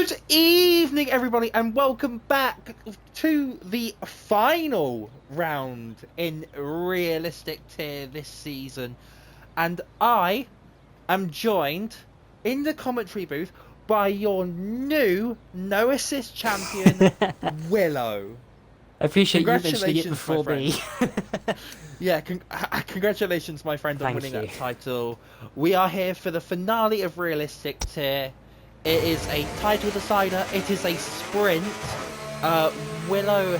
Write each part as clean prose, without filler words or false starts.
Good evening, everybody, and welcome back to the final round in Realistic Tier this season. And I am joined in the commentary booth by your new no assist champion, Willow. I appreciate you mentioning it before me. Yeah, congratulations, my friend, on winning Thank that you. title. We are here for the finale of Realistic Tier. It is a title decider. It is a sprint. Not Willow.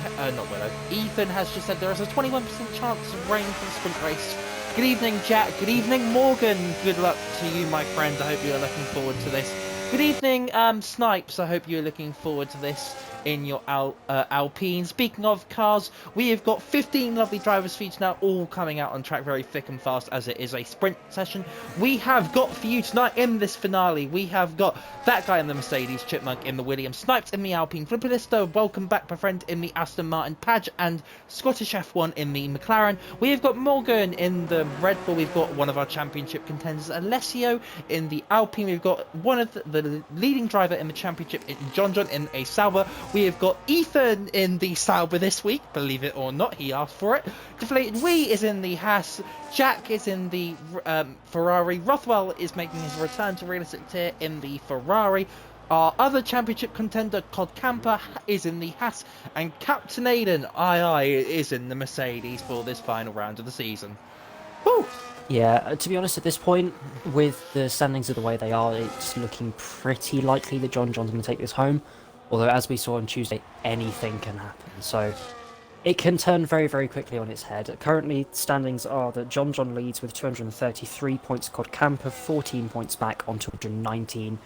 Ethan has just said there is a 21% chance of rain for the sprint race. Good evening, Jack. Good evening, Morgan. Good luck to you, my friend. I hope you are looking forward to this. Good evening, Snipes. I hope you're looking forward to this in your Alpine. Speaking of cars, we have got 15 lovely drivers for you tonight, all coming out on track very thick and fast as it is a sprint session. We have got for you tonight in this finale, we have got that guy in the Mercedes, Chipmunk in the Williams, Snipes in the Alpine, Flipperlister, welcome back, my friend, in the Aston Martin, Padge and Scottish F1 in the McLaren. We have got Morgan in the Red Bull. We've got one of our championship contenders, Alessio, in the Alpine. We've got one of the leading driver in the championship, John in a Sauber. We have got Ethan in the Sauber this week, believe it or not, he asked for it. Deflated Wee is in the Haas. Jack is in the Ferrari. Rothwell is making his return to Realistic Tier in the Ferrari. Our other championship contender, Codcamper, is in the Haas, and Captain Aiden, is in the Mercedes for this final round of the season. Woo! Yeah, to be honest, at this point, with the standings of the way they are, it's looking pretty likely that John's going to take this home. Although, as we saw on Tuesday, anything can happen. So, it can turn very, very quickly on its head. Currently, standings are that John leads with 233 points, Codcamper 14 points back on 219,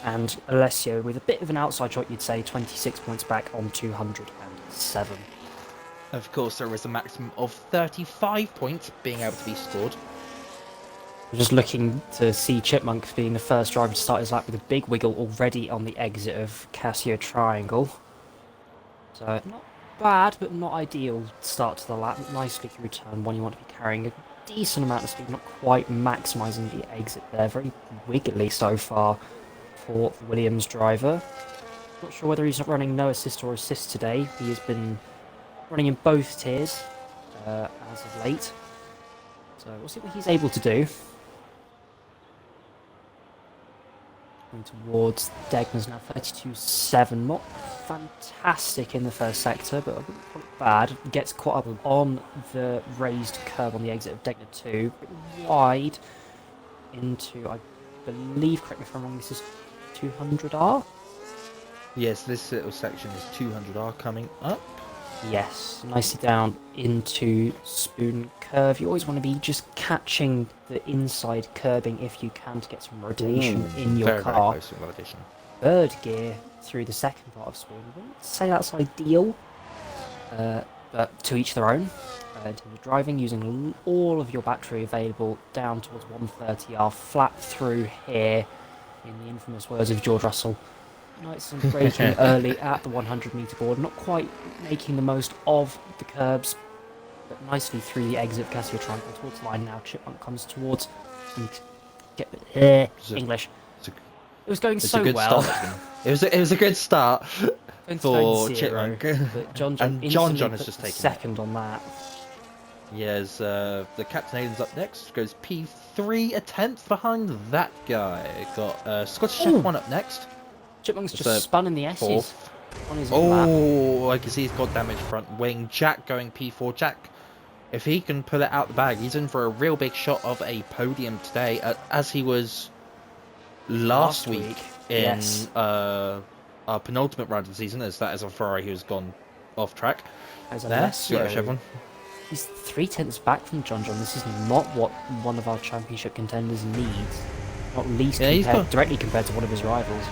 and Alessio with a bit of an outside shot, you'd say, 26 points back on 207. Of course, there is a maximum of 35 points being able to be scored. I'm just looking to see Chipmunk being the first driver to start his lap with a big wiggle already on the exit of Casio Triangle. So, not bad, but not ideal start to the lap. Nicely through turn one, you want to be carrying a decent amount of speed, not quite maximising the exit there. Very wiggly so far for the Williams driver. Not sure whether he's running no assist or assist today. He has been running in both tiers as of late. So we'll see what he's able to do. Going towards Degner's now 32.7. Not fantastic in the first sector, but I wouldn't call it bad. Gets caught up on the raised curb on the exit of Degner 2. Pretty wide into, I believe, correct me if I'm wrong, this is 200R? Yes, this little section is 200R coming up. Yes, nicely down into Spoon Curve. You always want to be just catching the inside curbing if you can to get some rotation in your car. Very close to rotation. Third gear through the second part of Spoon. I wouldn't say that's ideal, but to each their own. In terms of driving, using all of your battery available down towards 130R, flat through here, in the infamous words of George Russell. Nice and braking early at the 100-meter board, not quite making the most of the curbs, but nicely through the exit of Casio Triangle towards the line now. Chipmunk comes towards and English. It was going so well. It was a good start for Chipmunk. But John has just taken second on that. Yes, the Captain Aiden's up next. Goes P3, a tenth behind that guy. Got Scottish F1 up next. Chipmunk's just spun in the S's on his lap. I can see he's got damaged front wing. Jack going P4. Jack, if he can pull it out the bag, he's in for a real big shot of a podium today, as he was last week in our penultimate round of the season, as that is a Ferrari who's gone off track. He's 3 tenths back from John. This is not what one of our championship contenders needs, not least directly compared to one of his rivals.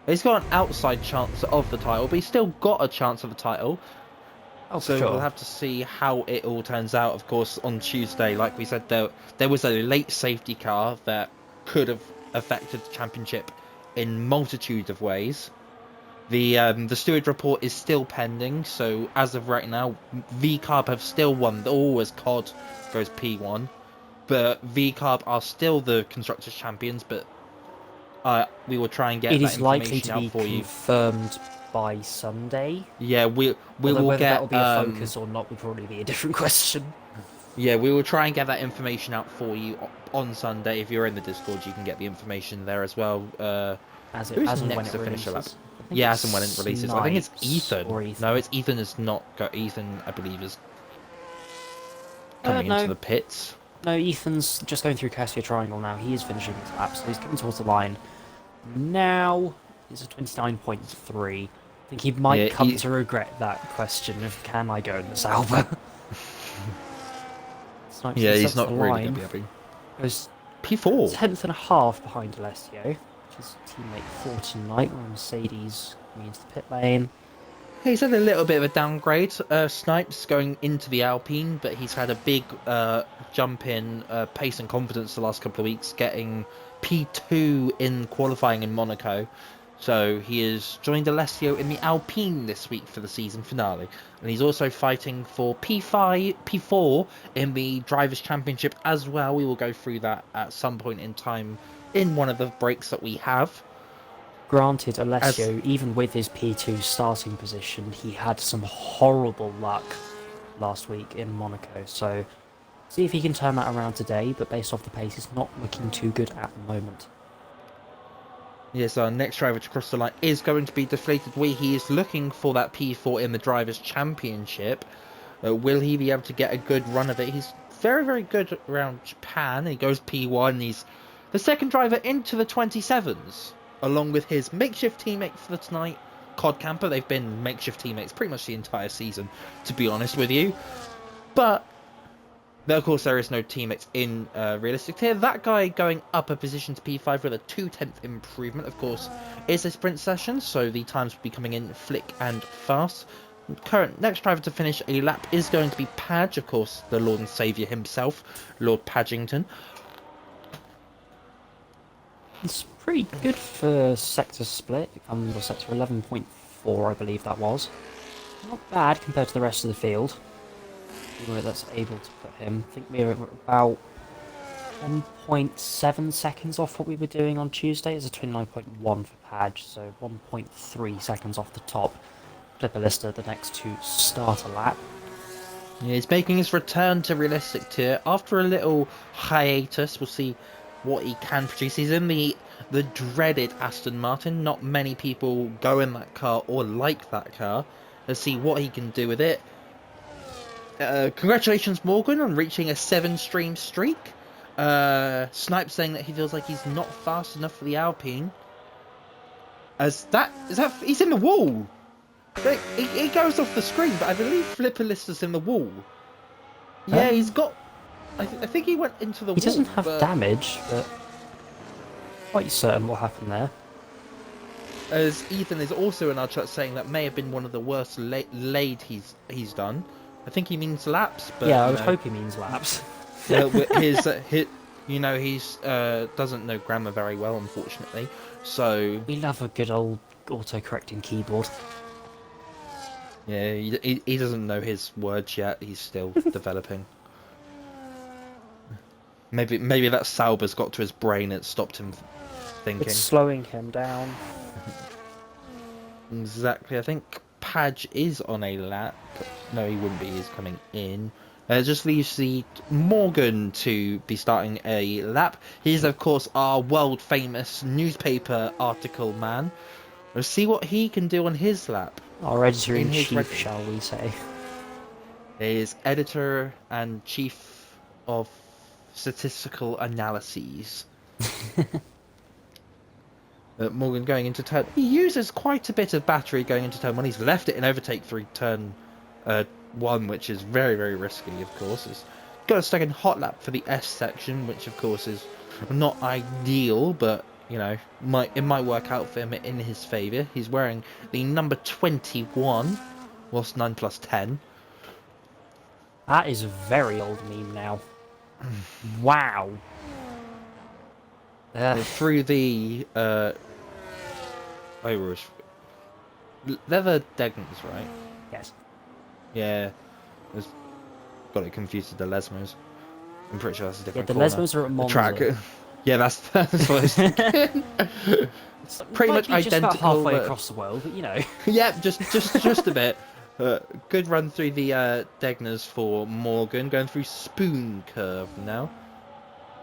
He's got an outside chance of the title, but he's still got a chance of the title. So we'll have to see how it all turns out. Of course, on Tuesday, like we said, there was a late safety car that could have affected the championship in multitude of ways. The steward report is still pending, so as of right now, VCarb have still won. Always COD goes P1, but VCarb are still the constructors champions, but we will try and get It that is likely information to out be for you. confirmed by Sunday. Yeah, we Although will whether get that'll be a focus or not would probably be a different question. yeah, we will try and get that information out for you on Sunday. If you're in the Discord, you can get the information there as well. As Who's and when next it to finish a lap? releases. I think Yeah, it's as and when it releases. I think it's Snipes Ethan. or Ethan. No, it's Ethan. Is not got Ethan. I believe is coming into No, the pits. no, Ethan's just going through Cassia Triangle now. He is finishing his lap, so he's coming towards the line. Now it's a 29.3. I think he might Yeah, come to regret that question of can I go in the Sauber? Snipes yeah, then he's sets not the really line. gonna be happy. Goes P4. 10th and a half behind Alessio, which is teammate for tonight, where Mercedes means the pit lane. He's had a little bit of a downgrade. Snipes going into the Alpine, but he's had a big jump in pace and confidence the last couple of weeks, getting P2 in qualifying in Monaco. So he has joined Alessio in the Alpine this week for the season finale. And he's also fighting for P4 in the Drivers' Championship as well. We will go through that at some point in time in one of the breaks that we have. Granted, Alessio, even with his P2 starting position, he had some horrible luck last week in Monaco. So, see if he can turn that around today, but based off the pace, it's not looking too good at the moment. Yes, our next driver to cross the line is going to be Deflated Wee. He is looking for that P4 in the Drivers' Championship. Will he be able to get a good run of it? He's very, very good around Japan. He goes P1. He's the second driver into the 27s, along with his makeshift teammate for the tonight, Codcamper. They've been makeshift teammates pretty much the entire season, to be honest with you. But of course, there is no teammates in realistic tier. That guy going up a position to P5 with a 2/10 improvement, of course, is a sprint session, so the times will be coming in flick and fast. Current next driver to finish a lap is going to be Padge, of course, the Lord and Saviour himself, Lord Padgington. It's pretty good for sector split. It comes to sector 11.4, I believe that was. Not bad compared to the rest of the field. Where that's able to put him. I think we were about 1.7 seconds off what we were doing on Tuesday. It's a 29.1 for Padge, so 1.3 seconds off the top. Clipperlister the next to start a lap. Yeah, he's making his return to realistic tier after a little hiatus. We'll see what he can produce. He's in the dreaded Aston Martin. Not many people go in that car or like that car. Let's see what he can do with it. Congratulations, Morgan, on reaching a 7-stream streak. Snipe saying that he feels like he's not fast enough for the Alpine. He's in the wall. He goes off the screen, but I believe Flipperlister's in the wall. Yeah, he's got. I think he went into the wall. He doesn't have damage, but quite certain what happened there. As Ethan is also in our chat saying that may have been one of the worst laid he's done. I think he means laps, but yeah, I would hope he means laps. He's doesn't know grammar very well, unfortunately. So we love a good old auto-correcting keyboard. Yeah, he doesn't know his words yet. He's still developing. Maybe that Sauber's got to his brain and stopped him thinking. It's slowing him down. Exactly. I think Padge is on a lap. No, he wouldn't be. He's coming in. Just leaves the Morgan to be starting a lap. He's, of course, our world-famous newspaper article man. Let's see what he can do on his lap. Our editor-in-chief, shall we say. He is editor and chief of statistical analyses. Morgan going into turn. He uses quite a bit of battery going into turn 1. He's left it in overtake through turn 1, which is very, very risky, of course. He's got a second hot lap for the S section, which, of course, is not ideal, but, you know, it might work out for him in his favour. He's wearing the number 21, whilst 9 plus 10. That is a very old meme now. Wow. Through the Irish leather Degnans, right? Yes. Yeah, got it confused with the Lesmos. I'm pretty sure that's a different the corner. Lesmos are at Monza. Track. Yeah, that's what I was thinking. Pretty Might much be just about identical. halfway across the world, but you know. Yeah, just a bit. Good run through the Degners for Morgan, going through Spoon Curve now.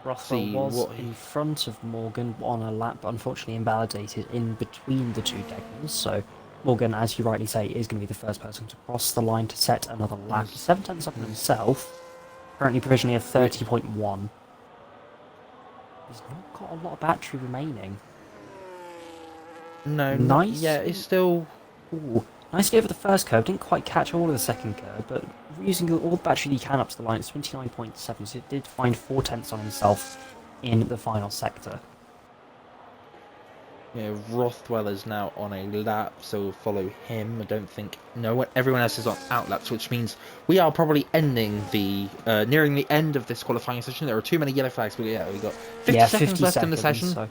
Rothwell See was what he... in front of Morgan on a lap, but unfortunately invalidated in between the two Degners, so Morgan, as you rightly say, is going to be the first person to cross the line to set another lap. He's 7 tenths up on himself, currently provisionally at 30.1. He's not got a lot of battery remaining. No, not Nice. yet. It's still... Ooh, nicely over the first curve. Didn't quite catch all of the second curve, but using all the battery he can up to the line, it's 29.7, so it did find 4 tenths on himself in the final sector. Yeah, Rothwell is now on a lap, so we'll follow him. I don't think... No, everyone else is on out laps, which means we are probably ending the... nearing the end of this qualifying session. There are too many yellow flags, but yeah, we got 50 seconds left in the session. So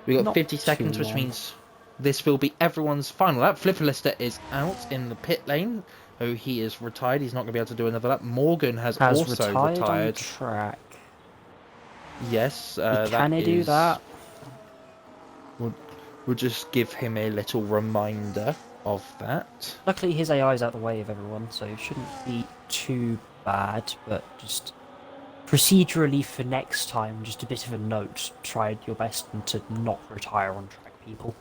We got not 50 seconds, which long. means this will be everyone's final lap. Flipper Lister is out in the pit lane. Oh, he is retired. He's not going to be able to do another lap. Morgan has also retired. On retired. track. Yes, Can he do that? We'll just give him a little reminder of that. Luckily, his AI is out the way of everyone, so it shouldn't be too bad. But just procedurally for next time, just a bit of a note: try your best to not retire on track, people.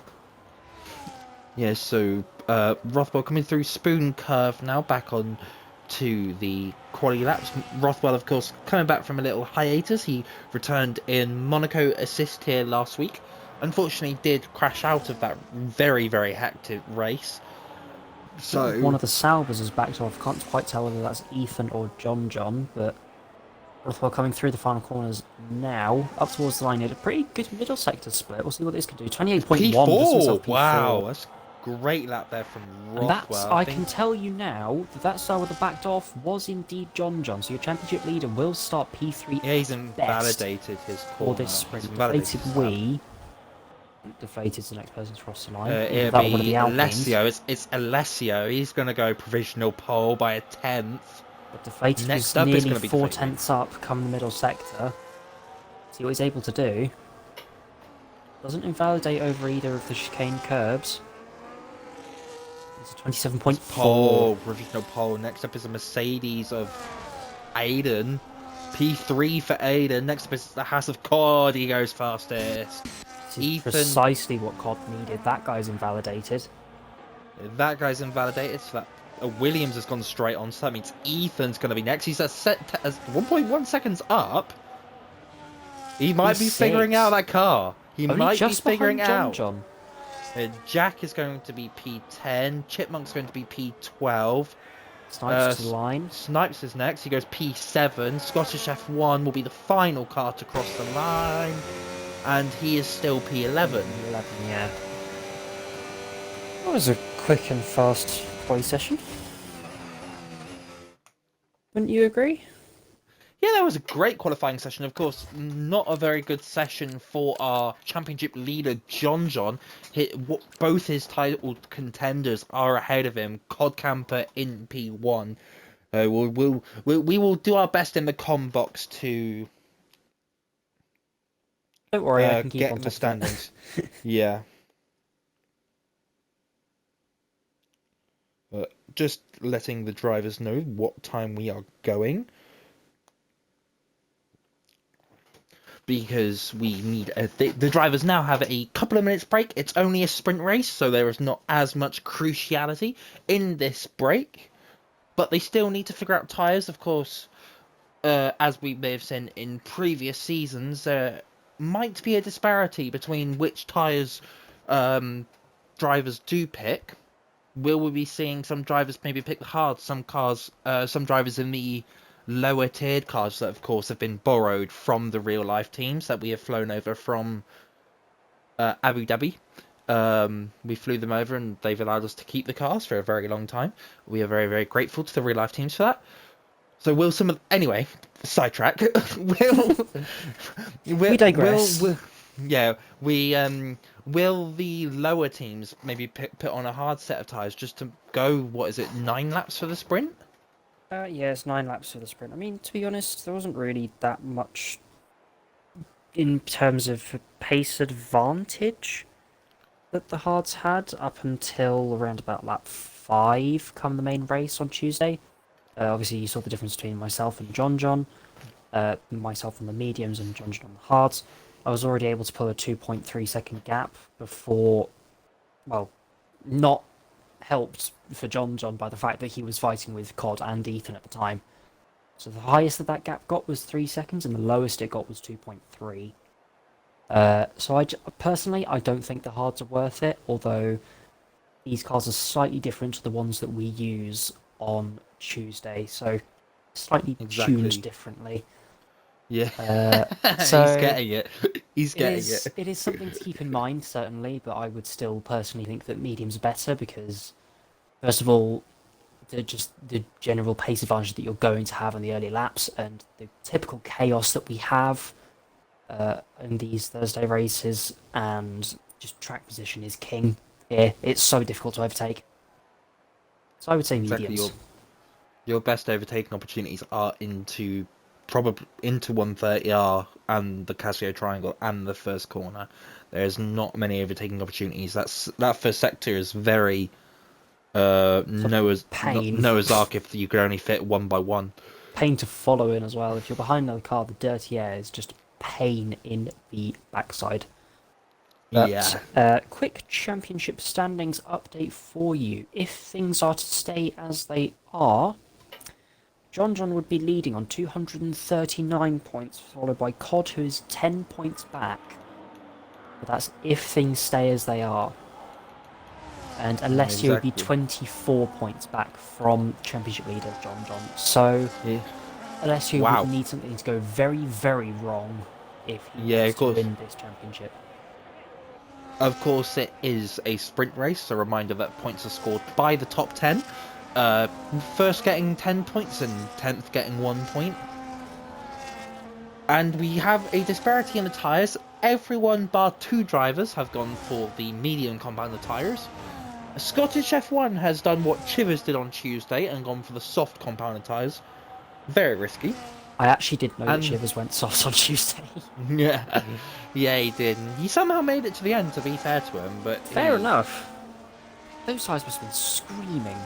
Yeah, so Rothwell coming through Spoon Curve now, back on to the quality laps. Rothwell, of course, coming back from a little hiatus. He returned in Monaco assist here last week. Unfortunately, did crash out of that very, very hectic race. So one of the Salvers has backed off. Can't quite tell whether that's Ethan or John, but Rothwell coming through the final corners now, up towards the line. He had a pretty good middle sector split. We'll see what this can do. 28.1. P4. Wow, that's a great lap there from Rothwell. That's, I can tell you now that Salver that backed off was indeed John. So your championship leader will start P3. Yeah, he's invalidated his corner. For this sprint. Deflated deflated the next person's cross the line. It'll be Alessio. It's Alessio. He's going to go provisional pole by a tenth. But deflated Next was up is nearly going to be 4 deflated. tenths up come the middle sector. See what he's able to do. Doesn't invalidate over either of the chicane curbs. It's a 27.4. Pole, provisional pole. Next up is a Mercedes of Aiden. P3 for Aiden. Next up is the House of Cod. He goes fastest. This is precisely what COD needed. That guy's invalidated. That guy's invalidated, so that Williams has gone straight on, so that means Ethan's going to be next. He's at 1.1 seconds up. He might be figuring out that car. He might be figuring out. John. Jack is going to be P10. Chipmunk's going to be P12. Snipes to the line. Snipes is next. He goes P7. Scottish F1 will be the final car to cross the line. And he is still P11. Yeah. That was a quick and fast play session. Wouldn't you agree? Yeah, that was a great qualifying session. Of course, not a very good session for our championship leader, John. Both his title contenders are ahead of him. Codcamper in P1. We will do our best in the com box to. Don't worry, I can keep get on the top standings. Yeah. Just letting the drivers know what time we are going. Because we need the drivers now have a couple of minutes break. It's only a sprint race, so there is not as much cruciality in this break. But they still need to figure out tyres, of course. As we may have seen in previous seasons, might be a disparity between which tyres drivers do pick. Will we be seeing some drivers maybe pick the hard, some drivers in the lower tiered cars that of course have been borrowed from the real life teams that we have flown over from Abu Dhabi. We flew them over and they've allowed us to keep the cars for a very long time. We are very, very grateful to the real life teams for that. So will some of... Anyway, sidetrack. We digress. Will the lower teams maybe put on a hard set of tyres just to go, 9 laps for the sprint? Yeah, it's 9 laps for the sprint. I mean, to be honest, there wasn't really that much in terms of pace advantage that the Hards had up until around about lap 5 come the main race on Tuesday. Obviously, you saw the difference between myself and John, myself on the mediums and John on the hards. I was already able to pull a 2.3-second gap before, well, not helped for John by the fact that he was fighting with Cod and Ethan at the time. So the highest that gap got was 3 seconds, and the lowest it got was 2.3. So personally, I don't think the hards are worth it, although these cars are slightly different to the ones that we use on Tuesday, so slightly tuned differently. Yeah. So he's getting it. He's getting it. It is something to keep in mind, certainly, but I would still personally think that medium's better because, first of all, the general pace advantage that you're going to have in the early laps and the typical chaos that we have in these Thursday races, and just track position is king here. It's so difficult to overtake. So I would say mediums. Your best overtaking opportunities are probably into 130R and the Casio Triangle and the first corner. There's not many overtaking opportunities. That first sector is very Noah's Ark if you could only fit one by one. Pain to follow in as well. If you're behind another car, the dirty air is just pain in the backside. But, yeah. Quick championship standings update for you. If things are to stay as they are, John would be leading on 239 points, followed by Cod, who is 10 points back. But that's if things stay as they are. And Alessio would be 24 points back from championship leader John. So Alessio would need something to go very, very wrong if he wants to win this championship. Of course, it is a sprint race. A reminder that points are scored by the top 10. First getting 10 points and 10th getting 1 point. And we have a disparity in the tyres. Everyone bar 2 drivers have gone for the medium compounded tyres. Scottish F1 has done what Chivers did on Tuesday and gone for the soft compounded tyres. Very risky. I actually did know that Chivers went soft on Tuesday. Yeah, he did. He somehow made it to the end, to be fair to him. But fair enough. Those tyres must have been screaming.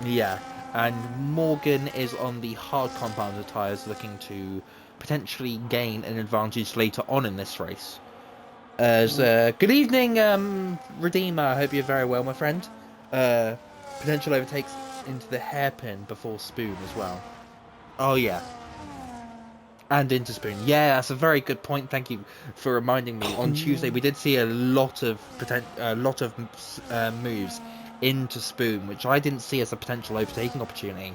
Yeah, and Morgan is on the hard compounded tyres, looking to potentially gain an advantage later on in this race. Good evening, Redeemer. I hope you're very well, my friend. Potential overtakes into the hairpin before Spoon as well. Oh yeah, and into Spoon. Yeah, that's a very good point. Thank you for reminding me. On Tuesday, we did see a lot of moves into Spoon, which I didn't see as a potential overtaking opportunity,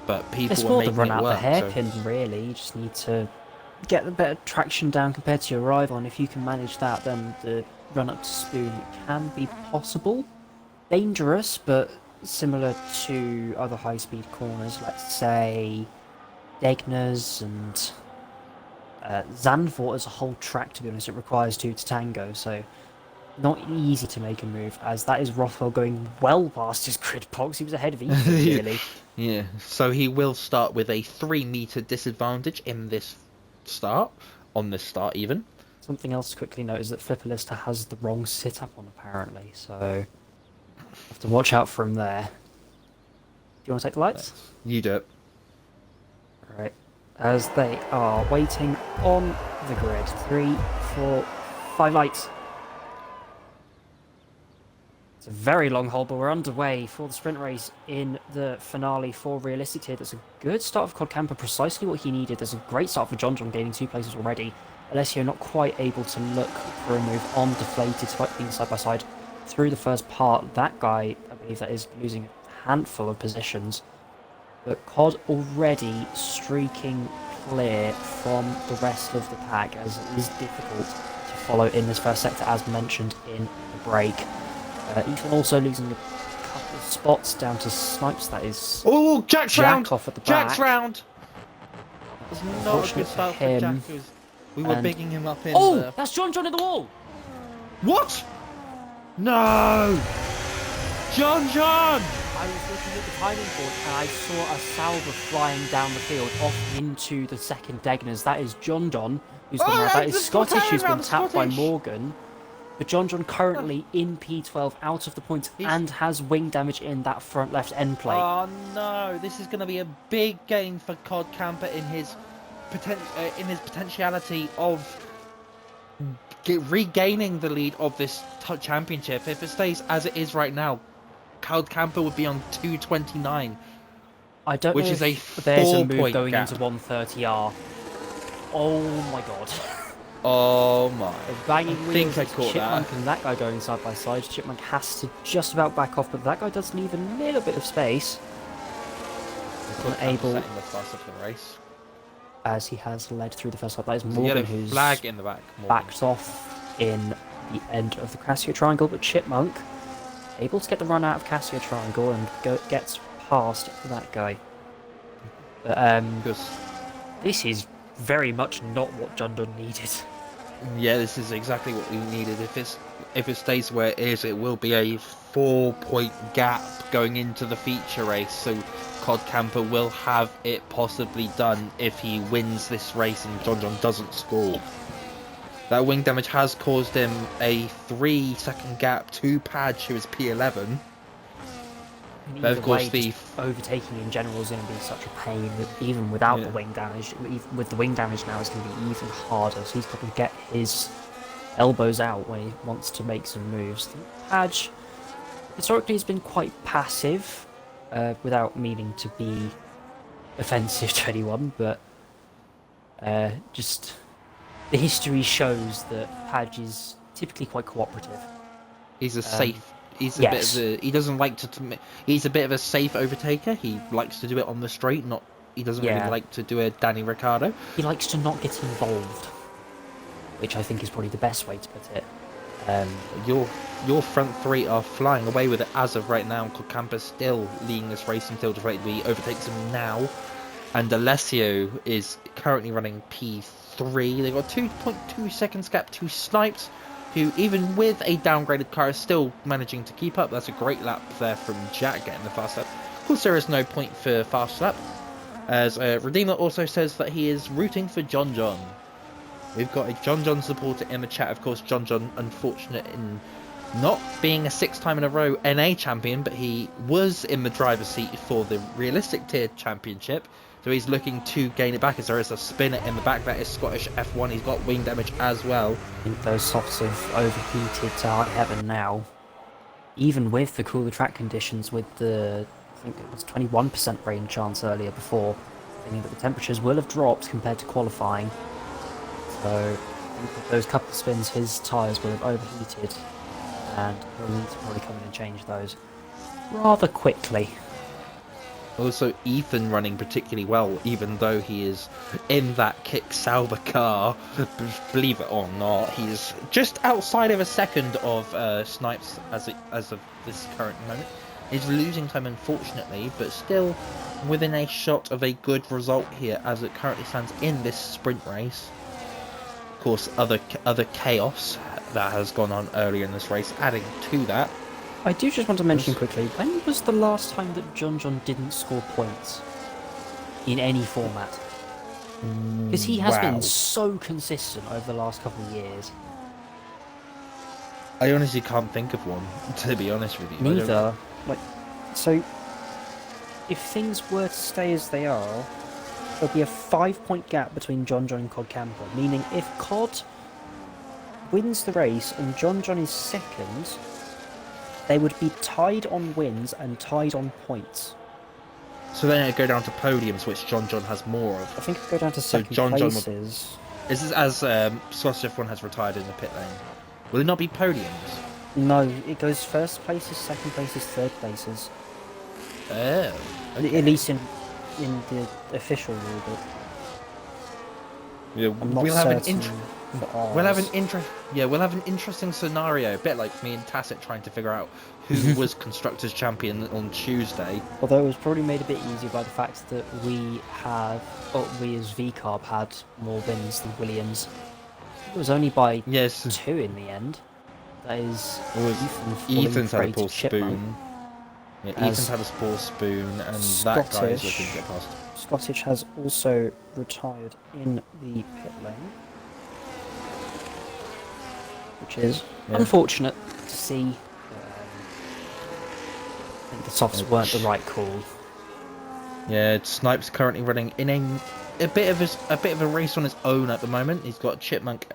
but people were making it work. It's more to run out the hairpin, really. You just need to get the better traction down compared to your rival, and if you can manage that, then the run up to Spoon can be possible. Dangerous, but similar to other high-speed corners, let's say Degner's and Zandvoort as a whole track, to be honest. It requires 2 to tango, so not easy to make a move, as that is Rothwell going well past his grid box. He was ahead of Ethan, really. Yeah, so he will start with a 3-meter disadvantage in this start, even. Something else to quickly note is that Flipperlista has the wrong sit-up on, apparently, so have to watch out for him there. Do you want to take the lights? You do it. Right, as they are waiting on the grid. 3, 4, 5 lights. It's a very long haul, but we're underway for the sprint race in the finale for Realistic here. That's a good start of Codcamper, precisely what he needed. There's a great start for John gaining 2 places already. Alessio not quite able to look for a move on Deflated, being side by side through the first part. That guy, I believe that is losing a handful of positions. But Cod already streaking clear from the rest of the pack, as it is difficult to follow in this first sector, as mentioned in the break. Ethan also losing a couple of spots down to Snipes. That is Jack's round off at the back. Jack's round. That was not a good start for him. Jack. We were bigging him up in. That's John in the wall. What? No, John. I was looking at the timing board and I saw a salver flying down the field off into the second Degners. That is John John, who's gone round. That is Scottish, who's been tapped by Morgan. But John John currently in P12, out of the points, and has wing damage in that front left end plate. Oh no, this is going to be a big gain for Codcamper in his potentiality of regaining the lead of this championship. If it stays as it is right now, Codcamper would be on 229. I don't which know is if a there's a 4 move point going gap. into 130R. Oh my god. Oh my. Banging I wheels, think I caught Chipmunk that. and that guy going side by side. Chipmunk has to just about back off, but that guy does leave a little bit of space. Able setting the fuss of the race. As he has led through the first lap. That is Morgan, Morgan who's flag in the back. Morgan. Backed off in the end of the Casio Triangle, but Chipmunk able to get the run out of Casio Triangle and gets past that guy. But this is very much not what John Dunn needed. Yeah, this is exactly what we needed. If it stays where it is, it will be a 4-point gap going into the feature race. So Codcamper will have it possibly done if he wins this race and John John doesn't score. That wing damage has caused him a 3-second gap to Padge, who is P11. But of course, the overtaking in general is going to be such a pain, even without the wing damage. Even with the wing damage now, it's going to be even harder. So he's got to get his elbows out when he wants to make some moves. Padge historically has been quite passive, without meaning to be offensive to anyone, but just the history shows that Padge is typically quite cooperative. He's a safe. He's a bit of a. He doesn't like to. He's a bit of a safe overtaker. He likes to do it on the straight. He doesn't really like to do a Danny Ricciardo. He likes to not get involved, which I think is probably the best way to put it. Your front three are flying away with it as of right now. Codcamper still leading this race until he overtakes him now, and Alessio is currently running P3. They've got 2.2 seconds gap to Snipes, who, even with a downgraded car, is still managing to keep up. That's a great lap there from Jack getting the fast lap. Of course, there is no point for fast lap, as Redeemer also says that he is rooting for John John. We've got a John John supporter in the chat. Of course, John John, unfortunate in not being a 6-time in a row NA champion, but he was in the driver's seat for the realistic tier championship. So he's looking to gain it back as there is a spinner in the back. That is Scottish F1. He's got wing damage as well. I think those softs have overheated to high heaven now. Even with the cooler track conditions, with the, I think it was 21% rain chance earlier before, thinking that the temperatures will have dropped compared to qualifying. So I think with those couple of spins, his tyres will have overheated, and he'll need to probably come in and change those rather quickly. Also, Ethan running particularly well, even though he is in that kick salver car. Believe it or not, he's just outside of a second of Snipes as of this current moment. He's losing time, unfortunately, but still within a shot of a good result here as it currently stands in this sprint race. Of course, other chaos that has gone on earlier in this race, adding to that. I do just want to mention quickly, when was the last time that John John didn't score points in any format? Because he has been so consistent over the last couple of years. I honestly can't think of one, to be honest with you. Neither. So, if things were to stay as they are, there'll be a 5-point gap between John John and Codcamper, meaning if Cod wins the race and John John is second, they would be tied on wins and tied on points. So then it'd go down to podiums, which John John has more of. I think it'd go down to second places. This is as Scottish F1 has retired in the pit lane. Will it not be podiums? No, it goes first places, second places, third places. Oh. Okay. At least in the official rulebook. Yeah, I'm not we'll have certain we'll have an interesting scenario, a bit like me and Tacit trying to figure out who was constructors champion on Tuesday. Although it was probably made a bit easier by the fact that we as VCarb had more wins than Williams. It was only by 2 in the end. That is Ethan's had a poor spoon. Yeah, As Ethan's had a poor spoon, and that guy is looking to get past. Scottish has also retired in the pit lane, which is Yeah. unfortunate to see. I think the softs weren't the right call. Yeah, Snipe's currently running in a bit of a race on his own at the moment. He's got Chipmunk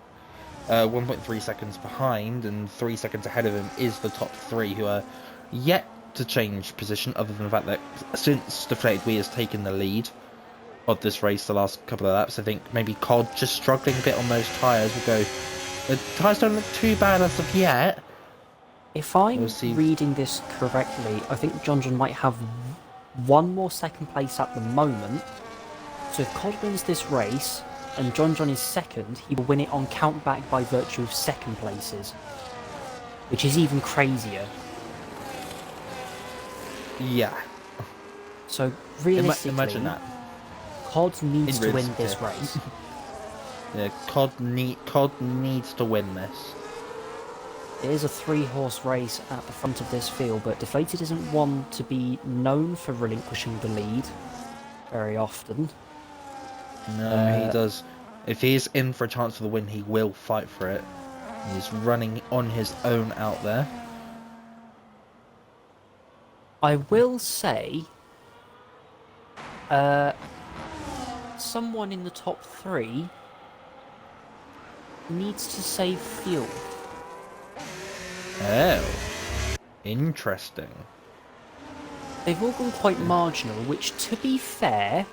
1.3 seconds behind, and 3 seconds ahead of him is the top three, who are yet to change position, other than the fact that since Deflated Wee has taken the lead of this race the last couple of laps, I think maybe Cod just struggling a bit on those tyres. We'll go. The tyres don't look too bad as of yet. If I'm We'll see. reading this correctly, I think John might have one more second place at the moment. So if Cod wins this race and John is second, he will win it on count back by virtue of second places, which is even crazier. Yeah. So realistically, Imagine that. Cod needs In to real win this estate. race. Yeah, Cod needs to win this. It is a 3-horse race at the front of this field, but Deflated isn't one to be known for relinquishing the lead very often. No, he does. If he's in for a chance for the win, he will fight for it. He's running on his own out there. I will say, someone in the top 3 needs to save fuel. Oh, interesting. They've all gone quite marginal, which, to be fair,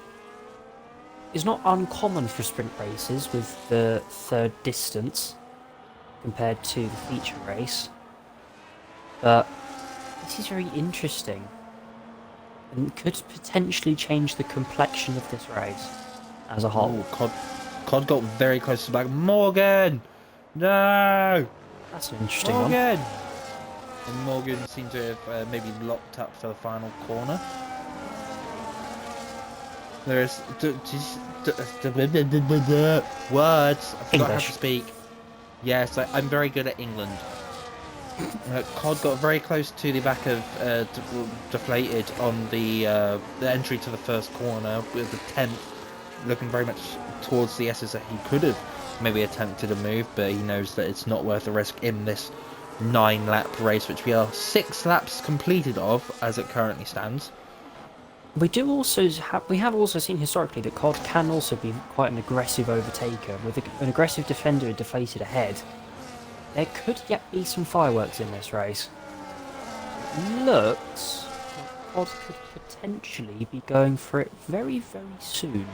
is not uncommon for sprint races with the third distance compared to the feature race. But this is very interesting and could potentially change the complexion of this race as a whole. Ooh, Cod got very close to the back. Morgan! No! That's an interesting one. Morgan! And Morgan seemed to have maybe locked up for the final corner. There's words. I forgot how to speak. Yes, I'm very good at England. Cod got very close to the back of Deflated on the entry to the first corner with the 10th, looking very much towards the S's that he could have maybe attempted a move, but he knows that it's not worth the risk in this 9-lap race, which we are 6 laps completed of as it currently stands. We have also seen historically that Cod can also be quite an aggressive overtaker. With an aggressive defender Deflated ahead, there could yet be some fireworks in this race. Looks like Cod could potentially be going for it very, very soon.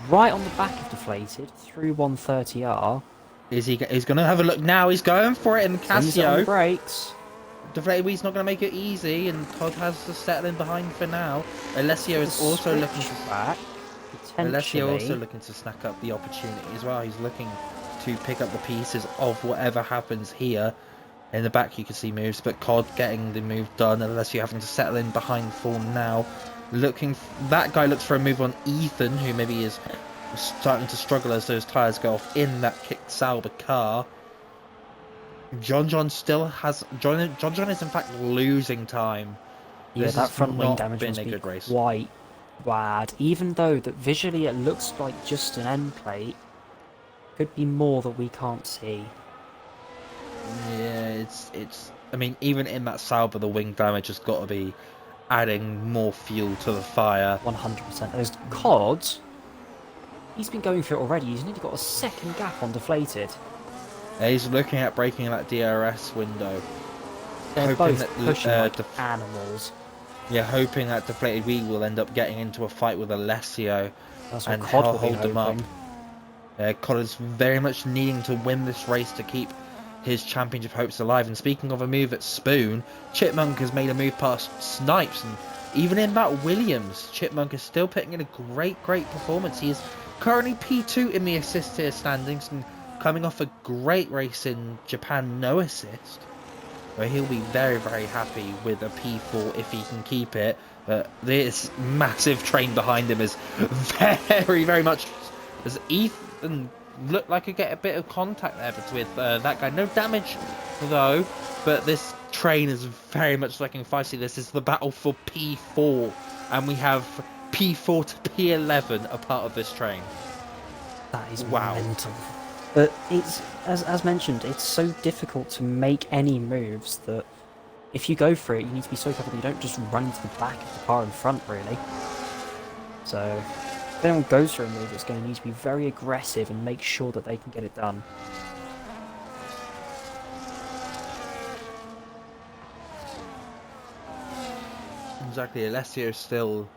Right on the back of Deflated, through 130R. He's going to have a look now. He's going for it in Casio. Brakes. Deflated Wee's not going to make it easy, and Cod has to settle in behind for now. Alessio is also looking to back. Alessio also looking to snack up the opportunity as well. He's looking to pick up the pieces of whatever happens here. In the back you can see moves, but Cod getting the move done, Alessio having to settle in behind for now. That guy looks for a move on Ethan, who maybe is starting to struggle as those tyres go off in that kicked Sauber car. John still has... John is in fact losing time. Yeah, that front wing damage been must a be good race. Quite bad. Even though that visually it looks like just an end plate, could be more that we can't see. Yeah, it's. I mean, even in that Sauber, the wing damage has got to be adding more fuel to the fire. 100%. There's Cod. He's been going for it already. He's nearly got a second gap on Deflated. He's looking at breaking that DRS window. They're hoping both that, pushing like animals. Yeah, hoping that Deflated Wee will end up getting into a fight with Alessio. That's what and Cod will hold be them up. hoping. Cod is very much needing to win this race to keep his championship hopes alive. And speaking of a move at Spoon, Chipmunk has made a move past Snipes, and even in that Williams, Chipmunk is still putting in a great performance. He is currently P2 in the assist tier standings and coming off a great race in Japan, no assist, where he'll be very happy with a P4 if he can keep it. But this massive train behind him is very much, as Ethan looked like he get a bit of contact there with that guy. No damage though, but this train is very much looking feisty. This is the battle for P4, and we have P4 to P11 a part of this train. That is Wow. mental. But it's, as mentioned, it's so difficult to make any moves that if you go for it, you need to be so careful that you don't just run into the back of the car in front, really. So, if anyone goes for a move, it's going to need to be very aggressive and make sure that they can get it done. Exactly, Alessio is still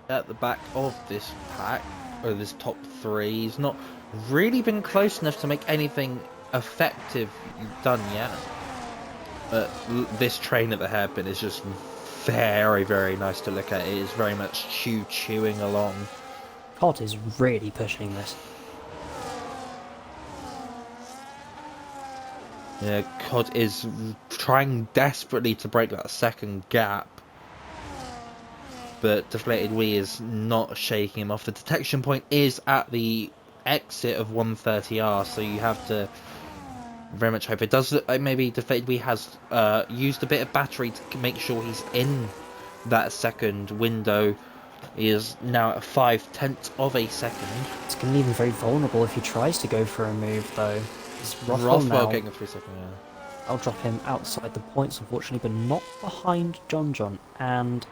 at the back of this pack, or this top 3. He's not really been close enough to make anything effective done yet. But this train at the hairpin is just very, very nice to look at. It is very much chewing along. Cod is really pushing this. Yeah, Cod is trying desperately to break that second gap. But Deflated Wee is not shaking him off. The detection point is at the exit of 130R, so you have to very much hope. It does look like maybe Deflated Wee has used a bit of battery to make sure he's in that second window. He is now at 5/10 of a second. It's going to leave him very vulnerable if he tries to go for a move, though. Rothwell getting a 3-second, yeah. I'll drop him outside the points, unfortunately, but not behind John. And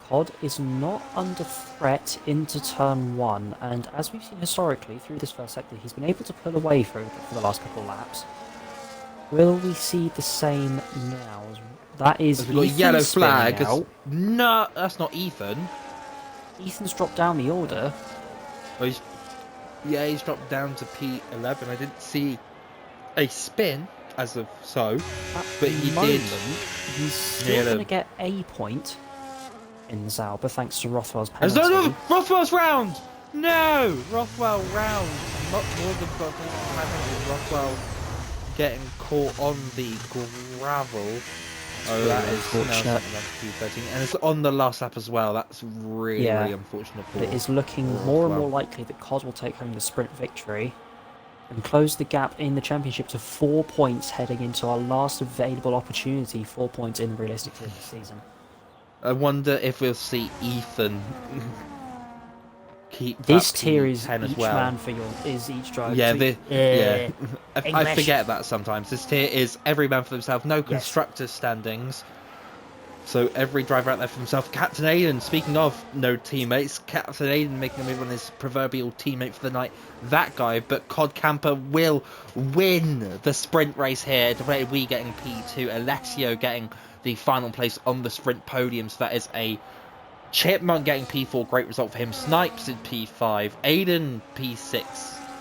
Cod is not under threat into turn 1, and as we've seen historically through this first sector, he's been able to pull away for the last couple of laps. Will we see the same now? That is We've got a Ethan yellow flag. out. No, that's not Ethan. Ethan's dropped down the order. Oh, he's dropped down to P11. I didn't see a spin as of so, but he did. He's still going to get a point in Zauber thanks to Rothwell's penalty. No, Rothwell's round! No! Rothwell round. Not more than 12 minutes. Rothwell getting caught on the gravel. Oh, that is unfortunate. And it's on the last lap as well. That's really, really unfortunate. But it is looking more and more likely that Cod will take home the sprint victory and close the gap in the championship to 4 points heading into our last available opportunity, 4 points in the realistic season. I wonder if we'll see Ethan keep this tier is each as well. Man for each driver. Yeah, I forget that sometimes. This tier is every man for themselves, no constructors standings. So every driver out there for himself. Captain Aiden, speaking of no teammates, Captain Aiden making a move on his proverbial teammate for the night, that guy. But Codcamper will win the sprint race here. We getting P2, Alessio getting the final place on the sprint podium. So that is a Chipmunk getting P4, great result for him. Snipes in P5, Aiden P6.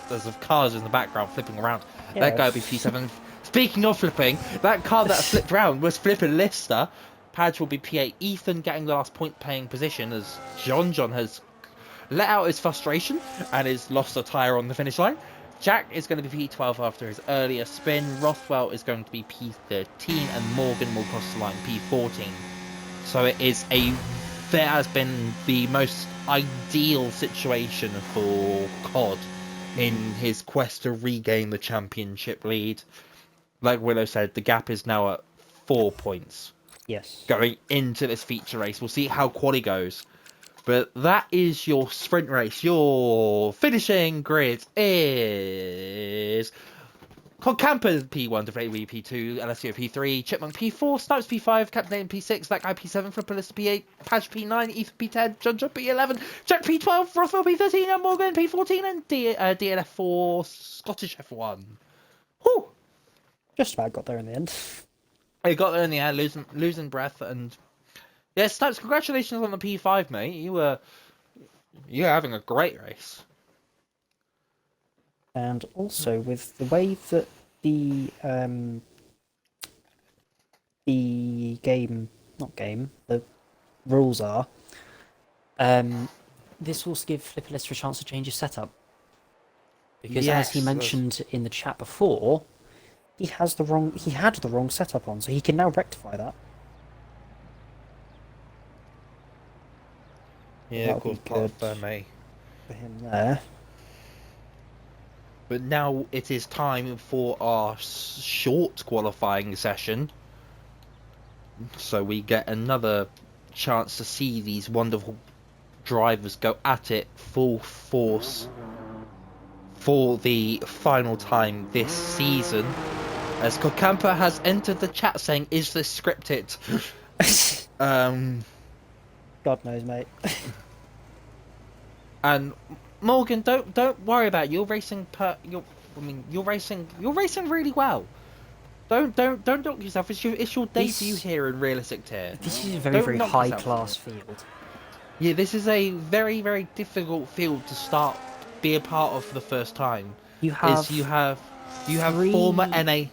There's cars in the background flipping around. Yes. That guy will be P7. Speaking of flipping, that car that flipped around was flipping Lister. Padge will be P8. Ethan getting the last point paying position as John has let out his frustration and has lost a tyre on the finish line. Jack is going to be P12 after his earlier spin. Rothwell is going to be P13 and Morgan will cross the line P14. So it is there has been the most ideal situation for Cod in his quest to regain the championship lead. Like Willow said, the gap is now at 4 points. Yes. Going into this feature race. We'll see how Qualy goes. But that is your sprint race. Your finishing grid is Codcamper P1, Deflated Wee P2, Alessio P3, Chipmunk P4, Snipes P5, Captain Aiden P6, that guy P7, Flipperlista P8, Padge P9, Ethan P10, John P11, Jack P12, Rothwell P13, and Morgan P14, and DNF4 Scottish F1. Whew! Just about got there in the end. He got there in the end, losing breath, and yeah, Snipes, congratulations on the P5, mate. You're having a great race. And also with the way that the rules are, this will give Flipperlista a chance to change his setup. Because as he mentioned in the chat before, he had the wrong setup on, so he can now rectify that. Yeah, of course, part of me. For him there. But now it is time for our short qualifying session. So we get another chance to see these wonderful drivers go at it full force for the final time this season. As Codcamper has entered the chat saying, "Is this scripted?" God knows, mate. And Morgan, don't worry about it. You're racing. You're racing really well. Don't knock yourself. It's your debut here in realistic tier. This is a very, Don't very knock high yourself. class field. Yeah, this is a very, very difficult field to start, be a part of for the first time. You have You have three- former NA.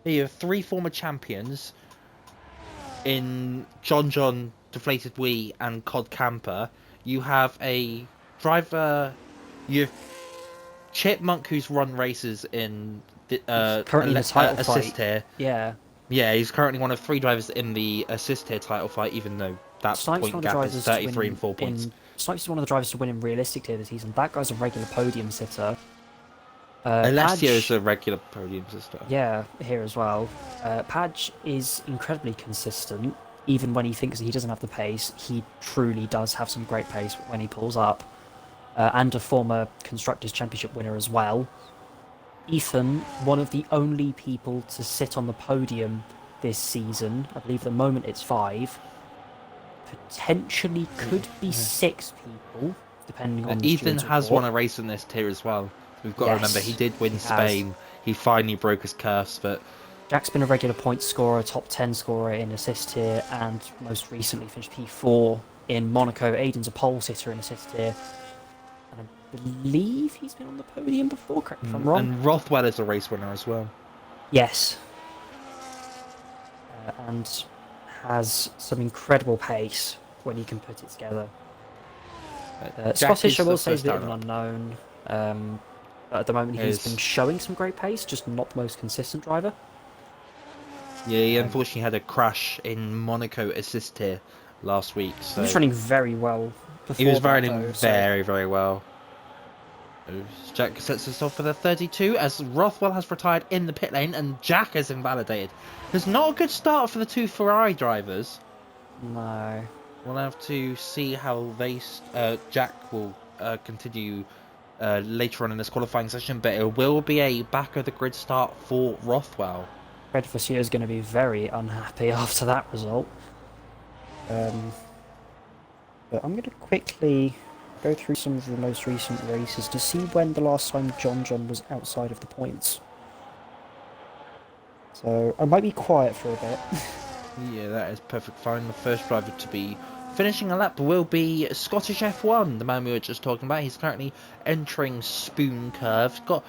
You have 3 former champions in John, Deflated Wii, and Codcamper. You have a driver. You have Chipmunk, who's run races in currently in the title assist fight. tier. Yeah. Yeah, he's currently one of 3 drivers in the assist tier title fight, even though that Snipes point one of the gap drivers is to 33 win and 4 points. Snipes is one of the drivers to win in realistic tier this season. That guy's a regular podium sitter. Alessio is Padge, a regular podium sister. yeah, here as well. Padge is incredibly consistent. Even when he thinks that he doesn't have the pace, he truly does have some great pace when he pulls up. And a former Constructors' Championship winner as well. Ethan, one of the only people to sit on the podium this season. I believe at the moment it's 5. Potentially could be 6 people, depending on the Ethan stewards' has report. won a race in this tier as well. We've got to Yes, remember he did win he has. Spain. He finally broke his curse, but Jack's been a regular point scorer, top 10 scorer in assist tier, and most recently finished P4 in Monaco. Aiden's a pole sitter in assist tier. And I believe he's been on the podium before, correct me if I'm wrong. and Rothwell is a race winner as well. Yes. And has some incredible pace when he can put it together. Jack Scottish, I is will the say, is a first bit of an down. unknown. But at the moment, he's Is- been showing some great pace, just not the most consistent driver. Yeah, he unfortunately had a crash in Monaco assist tier last week. So He was running very well before he was that, running though, so- very, very well. Jack sets us off for the 32 as Rothwell has retired in the pit lane and Jack is invalidated. There's not a good start for the 2 Ferrari drivers. No. We'll have to see how Jack will continue later on in this qualifying session, but it will be a back of the grid start for Rothwell. Fred Fossier is going to be very unhappy after that result. But I'm going to quickly go through some of the most recent races to see when the last time John was outside of the points. So I might be quiet for a bit. Yeah, that is perfect fine. The first driver to be finishing a lap will be Scottish F1, the man we were just talking about. He's currently entering Spoon Curve. Got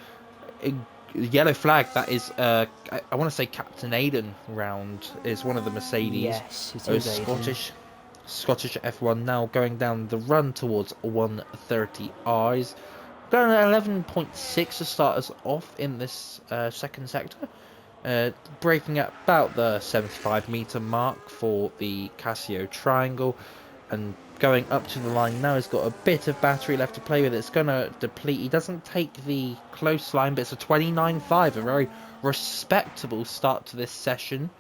a yellow flag. That is, I want to say Captain Aiden round is one of the Mercedes. Yes, it is Aiden. Scottish F1 now going down the run towards 130 Rs. Going at 11.6 to start us off in this second sector. Breaking at about the 75-meter mark for the Casio Triangle. And going up to the line now, he's got a bit of battery left to play with. It's going to deplete. He doesn't take the close line, but it's a 29.5. A very respectable start to this session.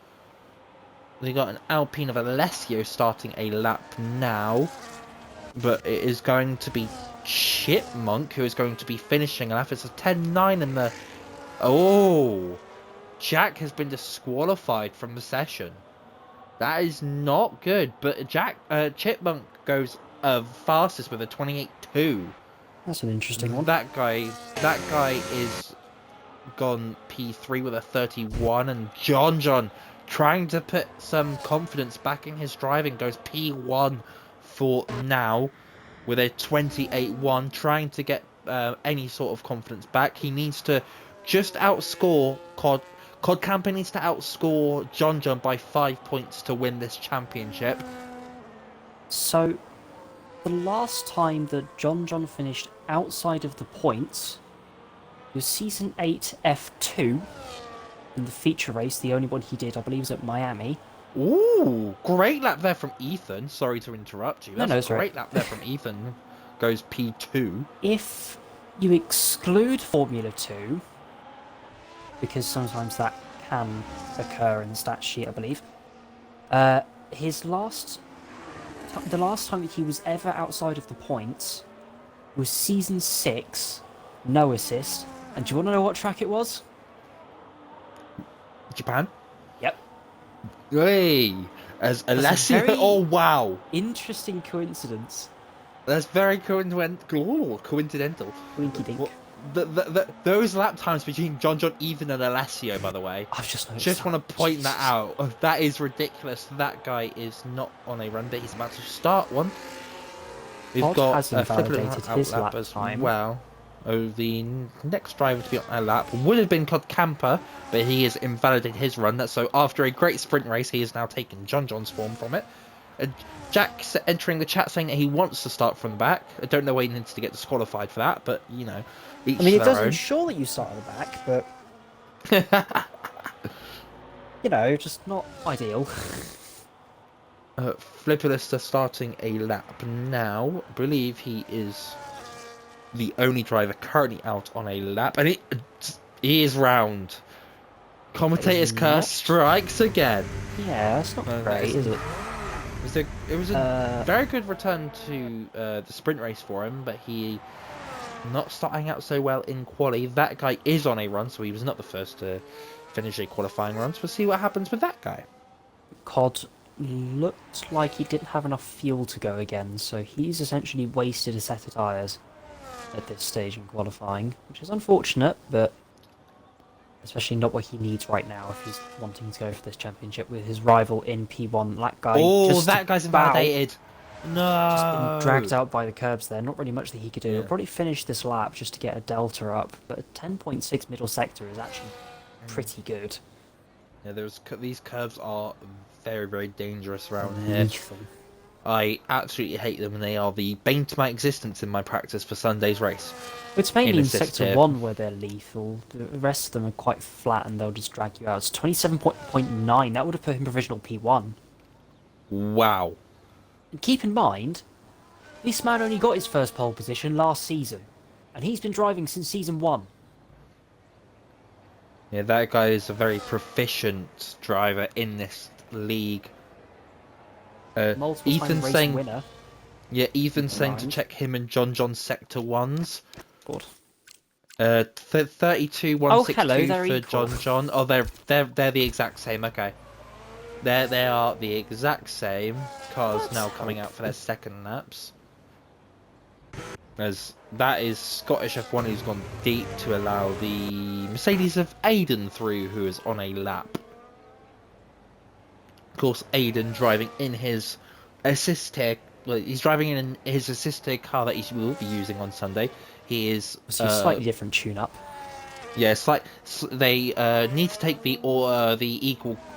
We got an Alpine of Alessio starting a lap now, but it is going to be Chipmunk who is going to be finishing a lap. It's a 10.9 in the... Oh! Jack has been disqualified from the session. That is not good, but Chipmunk goes fastest with a 28.2. That's an interesting one. That guy is gone P3 with a 31, and John trying to put some confidence back in his driving goes P1 for now with a 28.1, trying to get any sort of confidence back. He needs to just outscore Codcamper needs to outscore John by 5 points to win this championship. So, the last time that John finished outside of the points was Season 8 F2 in the feature race. The only one he did, I believe, was at Miami. Ooh, great lap there from Ethan. Sorry to interrupt you. That's a great lap there from Ethan. Goes P2. If you exclude Formula 2, because sometimes that can occur in the stat sheet, I believe, His last, the last time that he was ever outside of the points was season 6, no assist. And do you want to know what track it was? Japan. Yep. Hey, as Alessio. very- Oh wow, Interesting coincidence. that's very coincidental. Winky dink. Well, those lap times between John, Ethan, and Alessio, by the way. I've just noticed. Just that. want to point that Jesus. out. That is ridiculous. That guy is not on a run, but he's about to start one. We've Pod got has a invalidated his lap as time. well. Oh, the next driver to be on a lap would have been Codcamper, but he has invalidated his run. So after a great sprint race, he has now taken John's form from it. Jack's entering the chat saying that he wants to start from the back. I don't know why he needs to get disqualified for that, but you know, each I mean, it their doesn't own. show that you start at the back, but you know, just not ideal. Flipperlister starting a lap now. I believe he is the only driver currently out on a lap, and he is round. Commentator's curse not- strikes again. Yeah, that's not great, is it? It was a very good return to the sprint race for him, but he not starting out so well in quali. That guy is on a run, so he was not the first to finish a qualifying run. So we'll see what happens with that guy. Cod looked like he didn't have enough fuel to go again, so he's essentially wasted a set of tyres at this stage in qualifying, which is unfortunate, but especially not what he needs right now if he's wanting to go for this championship with his rival in P1. That guy That guy's invalidated. No. Just been dragged out by the curbs there. Not really much that he could do. Yeah. He'll probably finish this lap just to get a delta up, but a 10.6 middle sector is actually pretty good. Yeah, these curves are very, very dangerous around here. Lethal. I absolutely hate them, and they are the bane to my existence in my practice for Sunday's race. It's mainly in assist sector here. 1 where they're lethal. The rest of them are quite flat and they'll just drag you out. It's 27.9. That would have put him provisional P1. Wow. And keep in mind, this man only got his first pole position last season, and he's been driving since season 1. Yeah, that guy is a very proficient driver in this league. Multiple time Ethan's race saying, winner. yeah, Ethan's saying to Mind. check him and John sector 1s. God. 32 Oh, 162 hello, they're for equal. John. Oh, they're the exact same. Okay, they are the exact same. Cars That's now coming out for their second laps. As that is Scottish F1 who's gone deep to allow the Mercedes of Aiden through, who is on a lap. Of course, Aiden driving in his assisted. Well, he's driving in his assisted car that he will be using on Sunday. He is So a slightly different tune-up. yeah, they need to take the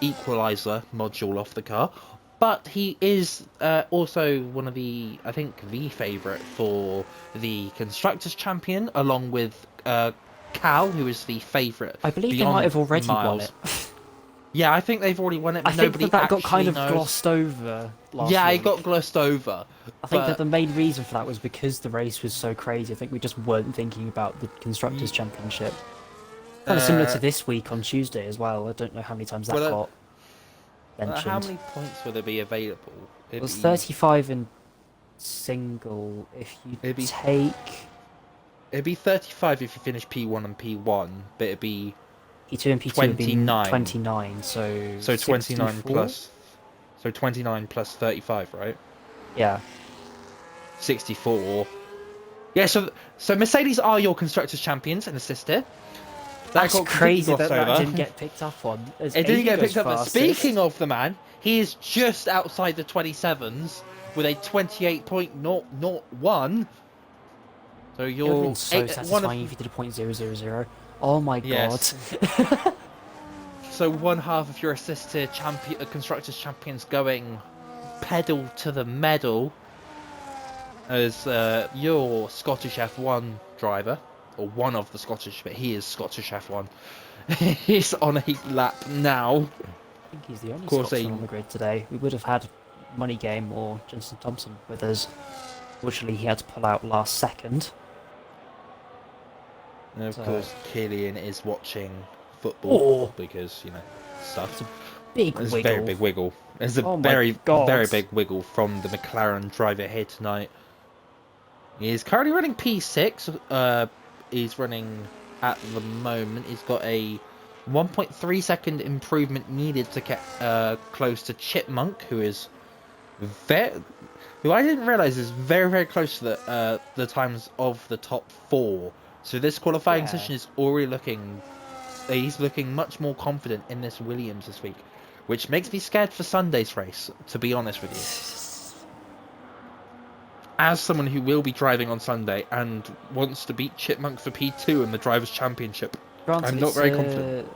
equalizer module off the car, but he is also one of the, I think, the favourite for the constructors champion, along with Cal, who is the favourite. I believe they beyond might have already won Miles. it. Yeah, I think they've already won it. But I think nobody that got actually kind of knows. glossed over last Yeah, week. it got glossed over. I think but- that the main reason for that was because the race was so crazy. I think we just weren't thinking about the Constructors' Championship. Kind of similar to this week on Tuesday as well. I don't know how many times that Well, got mentioned. How many points will there be available? It was 35 in single. If you It'd be- take It'd be 35 if you finish P1 and P1, but it'd be P2 and P2 would be 29. 29, so 29 64? plus. So 29 plus 35, right? Yeah. 64. Yeah, so Mercedes are your constructors champions in the sister. That's got crazy completely that that glossed over. didn't get picked up on. As It didn't Aiden get goes picked up. But fastest. speaking of the man, he is just outside the 27s with a 28.001. So It would have you're been so satisfying if you did a .000. Oh my Yes. god. So one half of your assisted constructors champions going pedal to the medal as your Scottish F1 driver, or one of the Scottish, but he is Scottish F1. He's on a lap now. I think he's the only course, Scotsman Aiden. on the grid today. We would have had Money Game or Jenson Thompson with us. Fortunately, he had to pull out last second. And of So- course, Killian is watching football Oh. because, you know, stuff. big It's a wiggle. very big wiggle. It's a Oh my very, God. very big wiggle from the McLaren driver here tonight. He's currently running P6. He's running at the moment. He's got a 1.3 second improvement needed to get close to Chipmunk, who is who I didn't realize is very, very close to the times of the top 4. So this qualifying session is already looking. He's looking much more confident in this Williams this week, which makes me scared for Sunday's race, to be honest with you. As someone who will be driving on Sunday and wants to beat Chipmunk for P2 in the Drivers' Championship, Granted, I'm not very confident.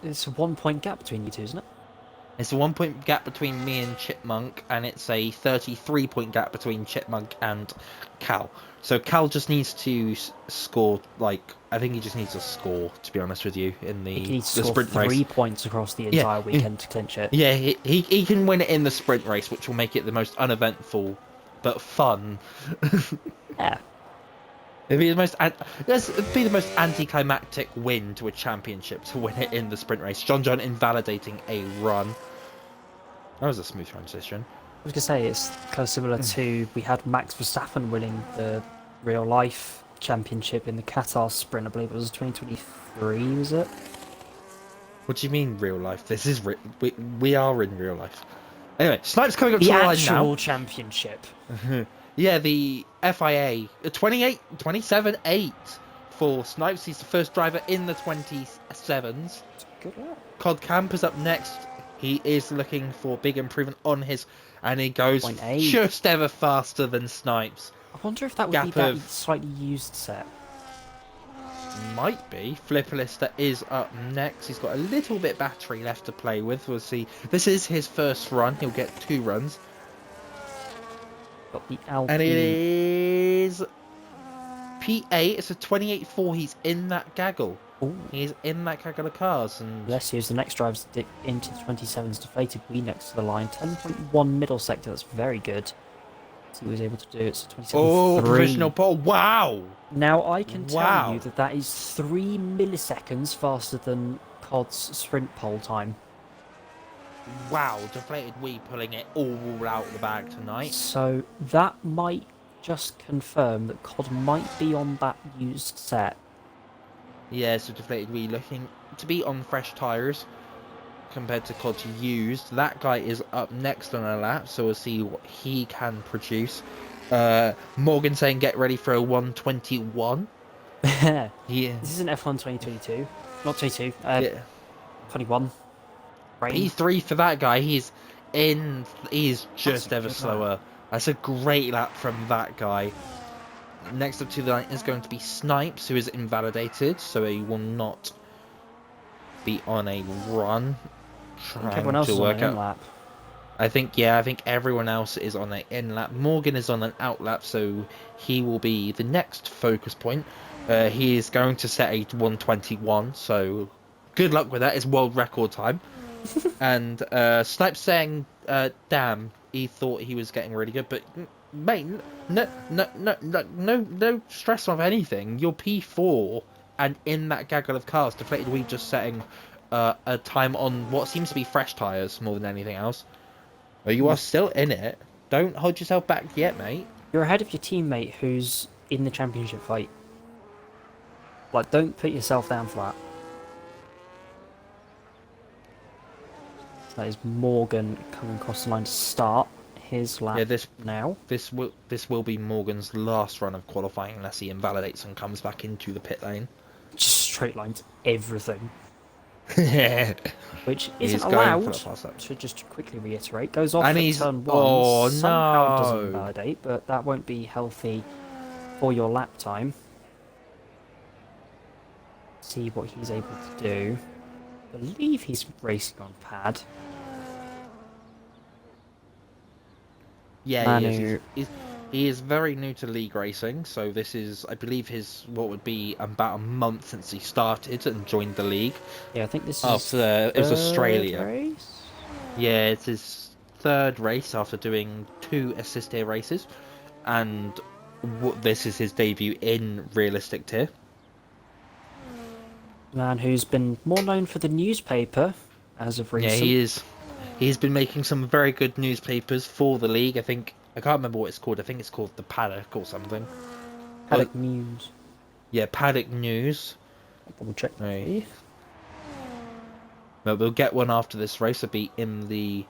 It's a 1 point gap between you two, isn't it? It's a 1 point gap between me and Chipmunk, and it's a 33-point gap between Chipmunk and Cal. So Cal just needs to score, I think he just needs a score, to be honest with you, in the He needs to score sprint race. 3 points across the entire weekend to clinch it. Yeah, he can win it in the sprint race, which will make it the most uneventful but fun. Yeah. It'd be the most anticlimactic win to a championship, to win it in the sprint race. John invalidating a run. That was a smooth transition. I was going to say, it's kind of similar to, we had Max Verstappen winning the real life championship in the Qatar sprint, I believe it was 2023, was it? What do you mean real life? This is we are in real life. Anyway, Snipes coming up to The the line now. actual championship. Yeah, the FIA 27-8 for Snipes. He's the first driver in the 27s. Good work. Codcamper's up next. He is looking for big improvement on his, and he goes 0.8. just ever faster than Snipes. I wonder if that would Gap be that of- slightly used set. Might be. Flipperlister is up next. He's got a little bit battery left to play with. We'll see. This is his first run. He'll get 2 runs. Got the Alpine. And it is P8. It's a 28-4. He's in that gaggle. Ooh. He's in that gaggle of cars. And Bless you, as the next driver's into the 27s, deflated Wee next to the line. 10.1 middle sector, that's very good. So he was able to do it. So 27.3. oh, provisional pole. Wow. Now I can tell Wow. you that is 3 milliseconds faster than COD's sprint pole time. Wow. Deflated Wee pulling it all out of the bag tonight. So that might just confirm that COD might be on that used set. Yeah, so Deflated Wee looking to be on fresh tyres compared to COD's used. That guy is up next on a lap, so we'll see what he can produce. Morgan saying get ready for a 121. Yeah. This is an F1 2022. Not 22, Yeah. 21. Rain. P3 for that guy. He's just a ever good slower. That's a great lap from that guy. Next up to the line is going to be Snipes, who is invalidated, so he will not be on a run. Everyone else is on an in-lap. I think everyone else is on an in-lap. Morgan is on an out-lap, so he will be the next focus point. He is going to set a 121, so good luck with that. It's world record time. And Snipes saying, damn, he thought he was getting really good, but mate, no stress of anything. You're P4 and in that gaggle of cars. Deflated Wee just setting a time on what seems to be fresh tyres more than anything else. But you are still in it. Don't hold yourself back yet, mate. You're ahead of your teammate who's in the championship fight. Like, don't put yourself down for that. So that is Morgan coming across the line to start his lap now. This will be Morgan's last run of qualifying unless he invalidates and comes back into the pit lane. Just straight lines everything. Which He's isn't going allowed, for that pass-up. to just quickly reiterate. Goes off And at he's- turn 1, oh, somehow no. doesn't invalidate, but that won't be healthy for your lap time. See what he's able to do. I believe he's racing on pad. Yeah, Manu. he is very new to league racing, so this is, I believe, what would be about a month since he started and joined the league. Yeah, I think this is After it was third Australia. race? Yeah, it's his 3rd race after doing 2 assist tier races, and this is his debut in realistic tier. Man who's been more known for the newspaper as of recent. Yeah, he is. He's been making some very good newspapers for the league. I can't remember what it's called. I think it's called the Paddock or something. Paddock News. Yeah, Paddock News. Double check. Right. But we'll get one after this race. It'll be in the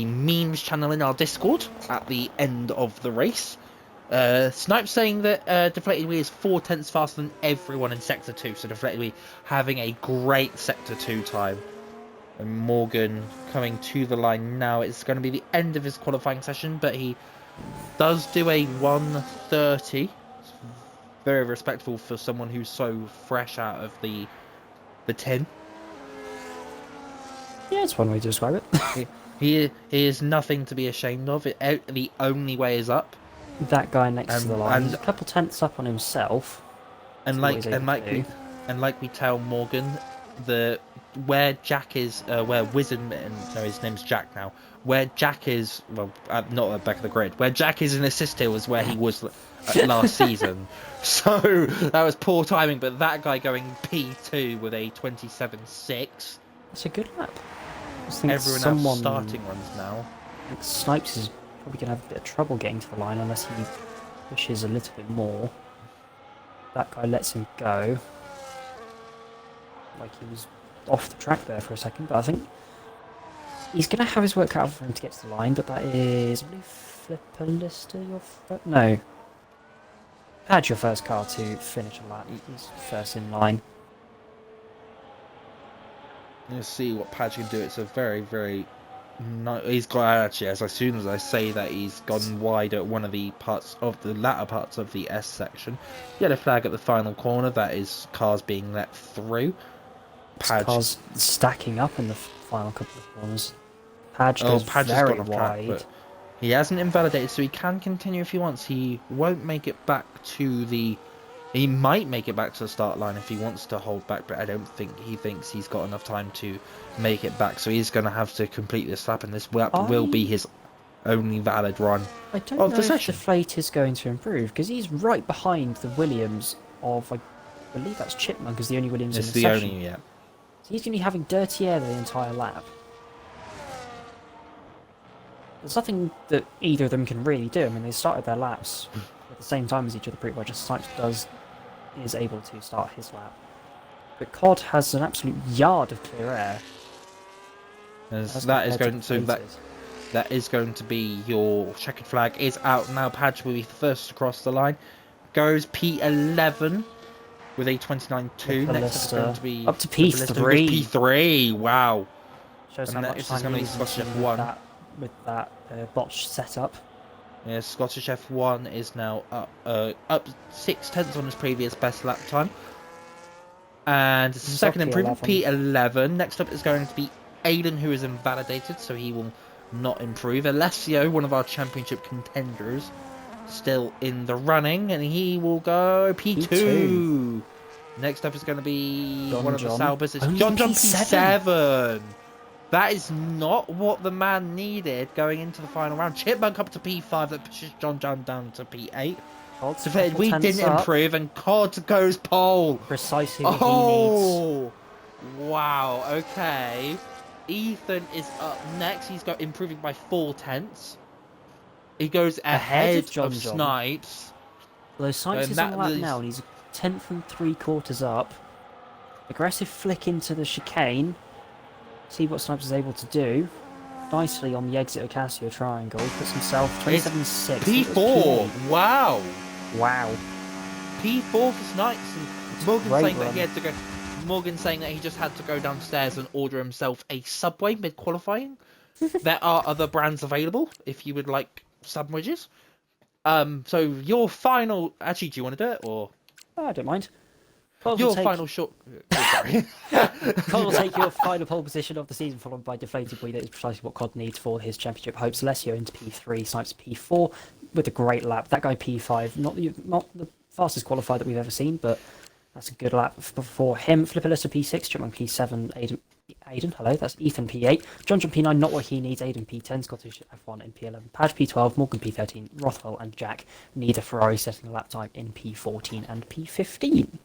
memes channel in our Discord at the end of the race. Snipe saying that Deflated Wee is 4 tenths faster than everyone in Sector 2, so Deflated Wee having a great Sector 2 time. And Morgan coming to the line now. It's going to be the end of his qualifying session, but he does do a 1:30. It's very respectful for someone who's so fresh out of the tin. Yeah, it's one way to describe it. He is nothing to be ashamed of. The only way is up. That guy next to the line, and he's a couple tenths up on himself. And like we tell Morgan, where Jack is, where Wizard, no, his name's Jack now. Where Jack is, well, not at the back of the grid. Where Jack is in assist hill is where he was last season. So that was poor timing. But that guy going P2 with a 27.6. That's a good lap. Everyone else starting runs now. I think Snipes is probably going to have a bit of trouble getting to the line unless he pushes a little bit more. That guy lets him go. Like he was off the track there for a second, but I think he's going to have his work cut out for him to get to the line, but that is... I believe Flipperlister your first... No. Padge your first car to finish a lap. He's first in line. Let's see what Padge can do. It's a very, very... He's got, actually, as soon as I say that, he's gone wide at one of the latter parts of the S section. Yellow flag at the final corner. That is cars being let through. Padge. Cars stacking up in the final couple of corners. Padge goes very wide. Track, he hasn't invalidated, so he can continue if he wants. He won't make it back to the... He might make it back to the start line if he wants to hold back, but I don't think he thinks he's got enough time to make it back. So he's going to have to complete this lap, and this lap will be his only valid run I don't know if Deflate is going to improve, because he's right behind the Williams of, I believe that's Chipmunk is the only Williams in the session. Only, yeah. So he's going to be having dirty air the entire lap. There's nothing that either of them can really do. I mean, they started their laps at the same time as each other pretty much. Just Snipes is able to start his lap. But Cod has an absolute yard of clear air. That is going to be your checkered flag is out now. Padge will be first across the line. Goes P11 with a 29.2. Next is going to be up to P3. P3. Wow. Shows how much time he's Scottish F1 with that botch setup. Yeah, Scottish F1 is now up 6 tenths on his previous best lap time. And second improvement, P11. Next up is going to be Aiden, who is invalidated, so he will not improve. Alessio, one of our championship contenders, still in the running, and he will go P2. Next up is going to be one of the Salbers. It's John P7. That is not what the man needed going into the final round. Chipmunk up to P5, that pushes John down to P8. So we didn't improve, and Cod goes pole. Precisely what he needs. Wow, okay. Ethan is up next. He's got improving by 4 tenths. He goes ahead of Snipes. Although Snipes is on the lap now, and he's 1/10 and 3/4 up. Aggressive flick into the chicane. See what Snipes is able to do. Nicely on the exit of Casio Triangle. Puts himself 27.6. P4. Wow. Wow. P4 for Snipes. And Morgan saying that he just had to go downstairs and order himself a Subway mid-qualifying. There are other brands available if you would like sandwiches. So your final... Actually, do you want to do it, or...? Oh, I don't mind. Final short... Sorry. Cod will take your final pole position of the season, followed by Deflated Wee. That is precisely what Cod needs for his championship hopes. Alessio into P3, Snipes P4 with a great lap. That guy P5, not the fastest qualifier that we've ever seen, but that's a good lap for him. Flipperlister P6, Chipmunk P7, Aiden, hello, that's Ethan P8. John P9, not what he needs. Aiden P10, Scottish F1 in P11. Padge P12, Morgan P13, Rothwell and Jack need a Ferrari setting a lap time in P14 and P15.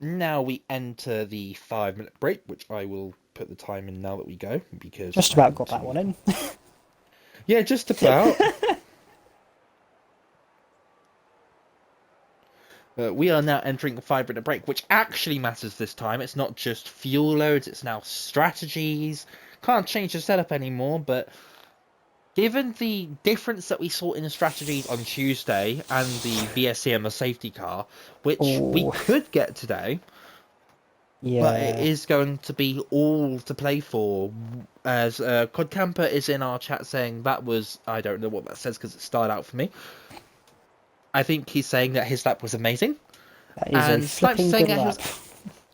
Now we enter the 5-minute break, which I will put the time in now that we go, because Just about got that one in. Yeah, just about. We are now entering a 5-minute break, which actually matters this time. It's not just fuel loads, it's now strategies. Can't change the setup anymore, but given the difference that we saw in the strategies on Tuesday and the VSC and the safety car, which we could get today, but it is going to be all to play for. As Codcamper is in our chat saying that was, I don't know what that says because it started out for me. I think he's saying that his lap was amazing. That is And a Snipes flipping saying good that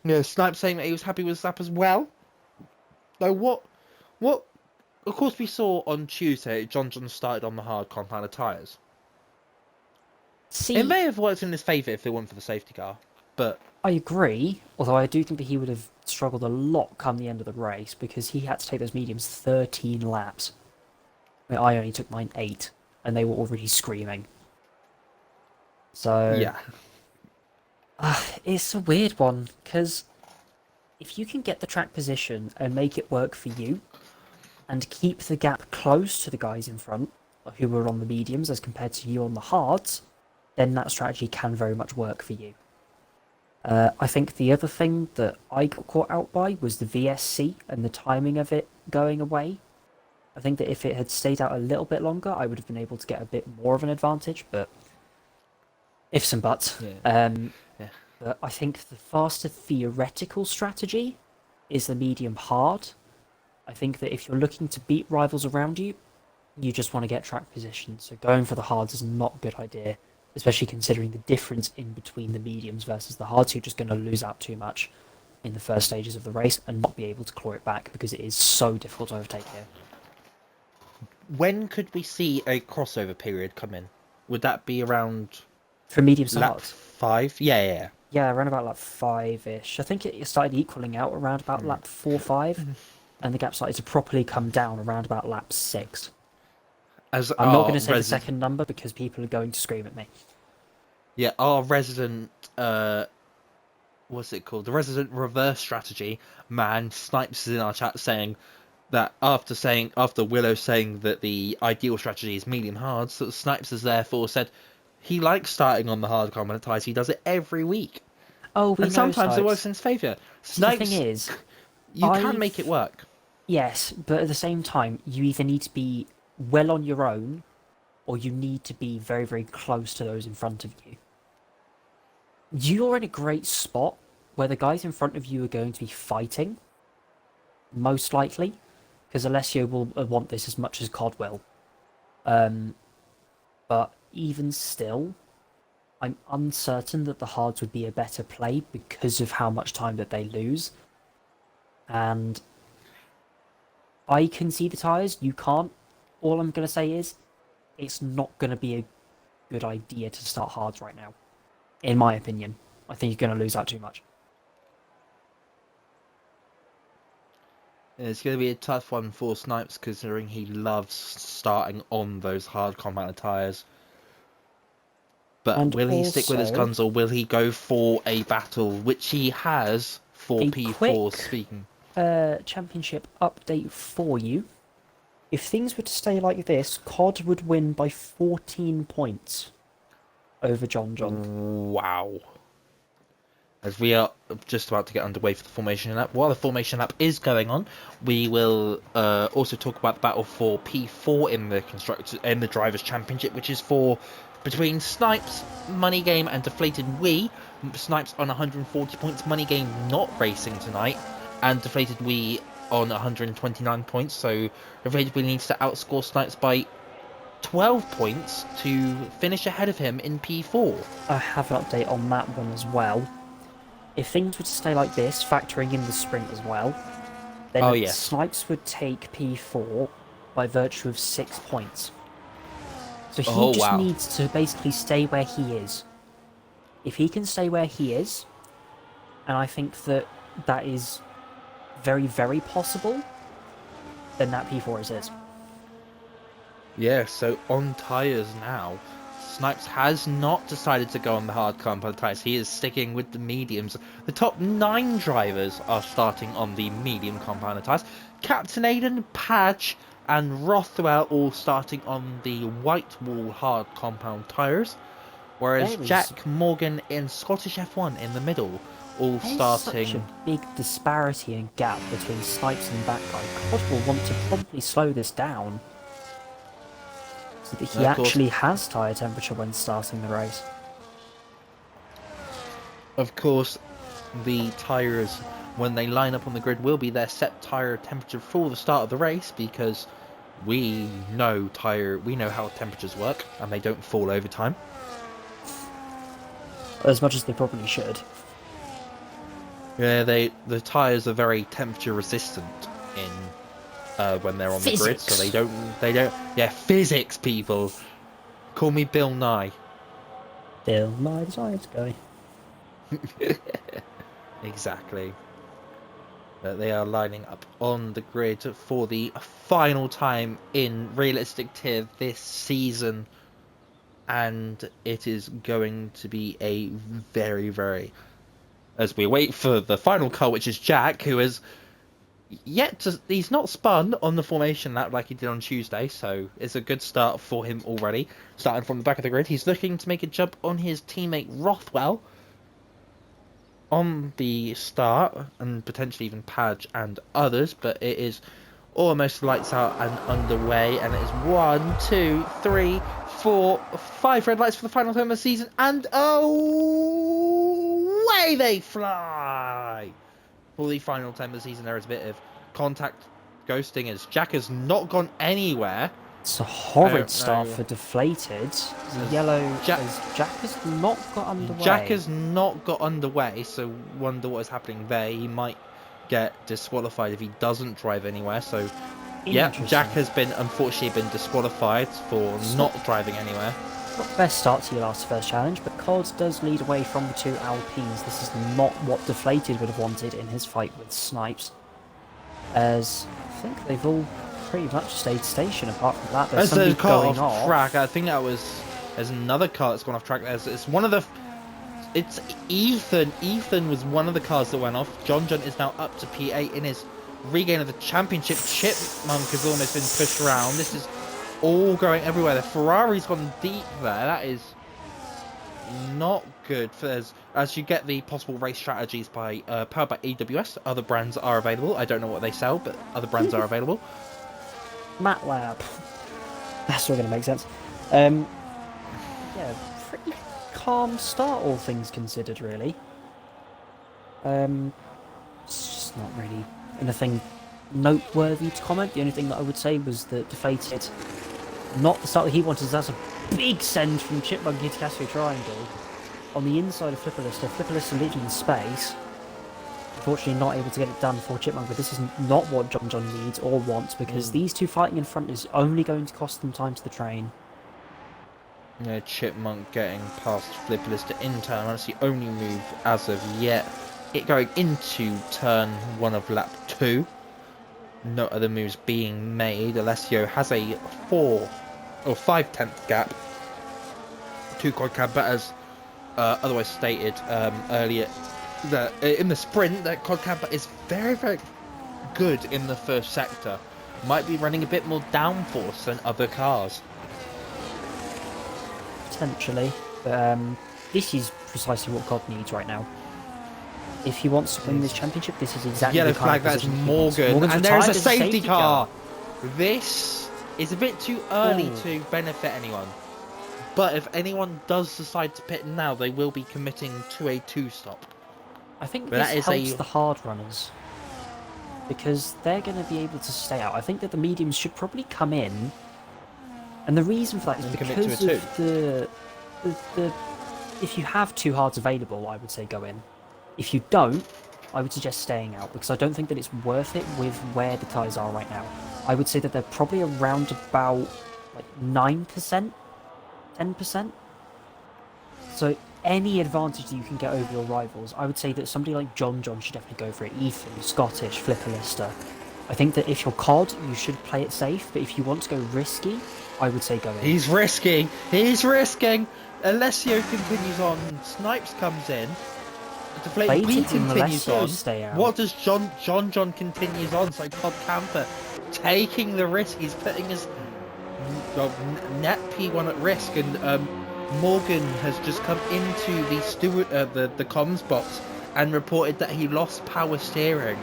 lap. Snipes saying that he was happy with his lap as well. Though what of course we saw on Tuesday, John started on the hard compound tyres. See, It may have worked in his favour if it weren't for the safety car, but I agree, although I do think that he would have struggled a lot come the end of the race because he had to take those mediums 13 laps. I only took mine 8, and they were already screaming. So yeah. It's a weird one, because if you can get the track position and make it work for you, and keep the gap close to the guys in front, who were on the mediums as compared to you on the hards, then that strategy can very much work for you. I think the other thing that I got caught out by was the VSC and the timing of it going away. I think that if it had stayed out a little bit longer, I would have been able to get a bit more of an advantage, but ifs and buts. Yeah. But I think the faster theoretical strategy is the medium hard. I think that if you're looking to beat rivals around you, you just want to get track position. So going for the hards is not a good idea, especially considering the difference in between the mediums versus the hards. You're just going to lose out too much in the first stages of the race and not be able to claw it back because it is so difficult to overtake here. When could we see a crossover period come in? Would that be around For mediums to lap hards? 5? Yeah. Yeah, around about lap 5-ish. I think it started equaling out around about lap 4-5, and the gap started to properly come down around about lap 6. As I'm not going to say the second number because people are going to scream at me. Yeah, our resident, what's it called? The resident reverse strategy man, Snipes is in our chat saying that after Willow saying that the ideal strategy is medium hard, so Snipes has therefore said he likes starting on the hard combat ties. He does it every week. Oh, we and know sometimes Snipes. it works in his favour. See, the Snipes, thing is, you can make it work. Yes, but at the same time, you either need to be well on your own, or you need to be very, very close to those in front of you. You're in a great spot where the guys in front of you are going to be fighting, most likely, because Alessio will want this as much as Cod will. But even still, I'm uncertain that the hards would be a better play because of how much time that they lose. And I can see the tyres, you can't. All I'm going to say is, it's not going to be a good idea to start hards right now. In my opinion. I think you're going to lose out too much. It's going to be a tough one for Snipes, considering he loves starting on those hard combat tyres. But And will he stick with his also, guns, or will he go for a battle, which he has for a P4 quick speaking? championship update for you. If things were to stay like this, COD would win by 14 points over John. Wow. As we are just about to get underway for the formation lap. While the formation lap is going on, we will also talk about the battle for P4 in the Drivers' Championship, which is between Snipes, Money Game, and Deflated Wii. Snipes on 140 points, Money Game not racing tonight, and Deflated Wii on 129 points. So Deflated Wii needs to outscore Snipes by 12 points to finish ahead of him in P4. I have an update on that one as well. If things were to stay like this, factoring in the sprint as well, then Snipes would take P4 by virtue of 6 points. So he just needs to basically stay where he is. If he can stay where he is, and I think that that is very, very possible, then that P4 is his. Yeah, so on tyres now, Snipes has not decided to go on the hard compound tyres. He is sticking with the mediums. The top 9 drivers are starting on the medium compound tyres. Captain Aiden, Padge, and Rothwell all starting on the white wall hard compound tyres. Whereas Jack, Morgan, and Scottish F1 in the middle, all starting. Such a big disparity and gap between Snipes and that guy. God will want to promptly slow this down, so that he actually has tyre temperature when starting the race. Of course, the tyres, when they line up on the grid, will be their set tyre temperature for the start of the race, because we know how temperatures work, and they don't fall over time. As much as they probably should. Yeah, the tyres are very temperature resistant in when they're on the grid, so they don't. Yeah, physics, people. Call me Bill Nye. Bill Nye, the science guy. Exactly. They are lining up on the grid for the final time in realistic tier this season, and it is going to be a very, very, as we wait for the final car, which is Jack, who is he's not spun on the formation lap like he did on Tuesday, so it's a good start for him already. Starting from the back of the grid, he's looking to make a jump on his teammate Rothwell on the start, and potentially even Padge and others, but it is almost lights out and underway, and it is 1, 2, 3, 4, 5 red lights for the final time of the season, and away they fly! For the final time of the season, there is a bit of contact ghosting as Jack has not gone anywhere. It's a horrid start for Deflated. Jack has not got underway. Jack has not got underway, so wonder what is happening there. He might get disqualified if he doesn't drive anywhere. So, yeah, Jack has unfortunately been disqualified for not driving anywhere. Not the best start to your first challenge, but Cod does lead away from the 2 Alpines. This is not what Deflated would have wanted in his fight with Snipes, as I think they've all pretty much stayed station. Apart from that, there's somebody going off track. I think there's another car that's gone off track. It's one of the. It's Ethan. Ethan was one of the cars that went off. John is now up to P8 in his regain of the championship. Chipmunk has almost been pushed around. This is all going everywhere. The Ferrari's gone deep there. That is not good. As you get the possible race strategies by powered by AWS. Other brands are available. I don't know what they sell, but other brands are available. MATLAB. That's not going to make sense. Yeah, pretty calm start, all things considered, really. It's just not really anything noteworthy to comment. The only thing that I would say was that Deflated, not the start that he wanted. That's a big send from Chipmunk into Casio Triangle. On the inside of Flipperlister, Flipperlister literally in space. Unfortunately not able to get it done for Chipmunk, but this is not what John needs or wants, because these two fighting in front is only going to cost them time to the train. Yeah, Chipmunk getting past Flipperlister in turn. That's the only move as of yet. It going into turn 1 of lap 2. No other moves being made. Alessio has a 4 or 5/10 gap to Codcamper, as otherwise stated earlier. That in the sprint, that Codcamper is very, very good in the first sector. Might be running a bit more downforce than other cars. Potentially, but this is precisely what God needs right now. If he wants to win this championship, this is exactly yellow the kind flag. of That's Morgan, and there is a safety car. This is a bit too early to benefit anyone. But if anyone does decide to pit now, they will be committing to a 2-stop. I think this helps the hard runners, because they're going to be able to stay out. I think that the mediums should probably come in, and the reason for that is because of the if you have 2 hards available, I would say go in. If you don't, I would suggest staying out, because I don't think that it's worth it with where the tyres are right now. I would say that they're probably around about like 9%, 10%. So any advantage that you can get over your rivals, I would say that somebody like John should definitely go for it. Ethan, Scottish, Flipperlister. I think that if you're COD, you should play it safe, but if you want to go risky, I would say go in. He's risking. He's risking. Alessio continues on. Snipes comes in. Deflated Waiting We for continues Alessio on. to stay out. What does John continues on? So Codcamper taking the risk. He's putting his net P1 at risk, and Morgan has just come into the comms box and reported that he lost power steering.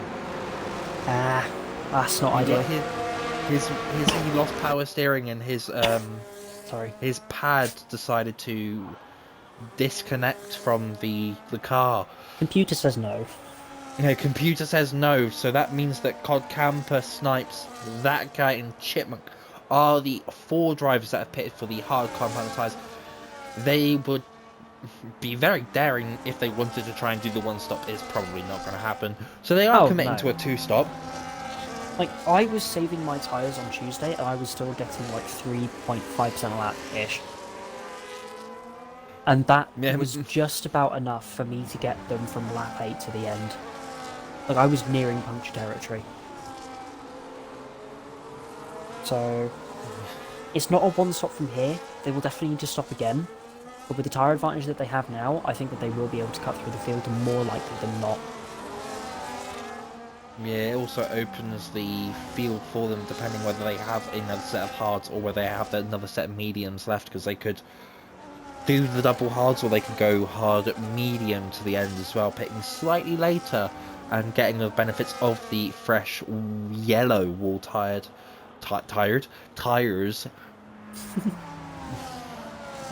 That's not ideal. He lost power steering, and his Sorry. his pad decided to disconnect from the car. Computer says no. No, computer says no, so that means that Codcamper, Snipes, that guy, and Chipmunk are the 4 drivers that have pitted for the hard compound tyres. They would be very daring if they wanted to try and do the 1-stop. It's probably not going to happen. So they are committing to a 2-stop. Like, I was saving my tyres on Tuesday, and I was still getting like 3.5% lap-ish. And that was just about enough for me to get them from lap 8 to the end. Like, I was nearing puncture territory. So, it's not a 1-stop from here. They will definitely need to stop again. But with the tyre advantage that they have now, I think that they will be able to cut through the field, and more likely than not. Yeah, it also opens the field for them, depending whether they have another set of hards or whether they have another set of mediums left, because they could do the double hards, or they could go hard at medium to the end as well, picking slightly later and getting the benefits of the fresh yellow wall tires.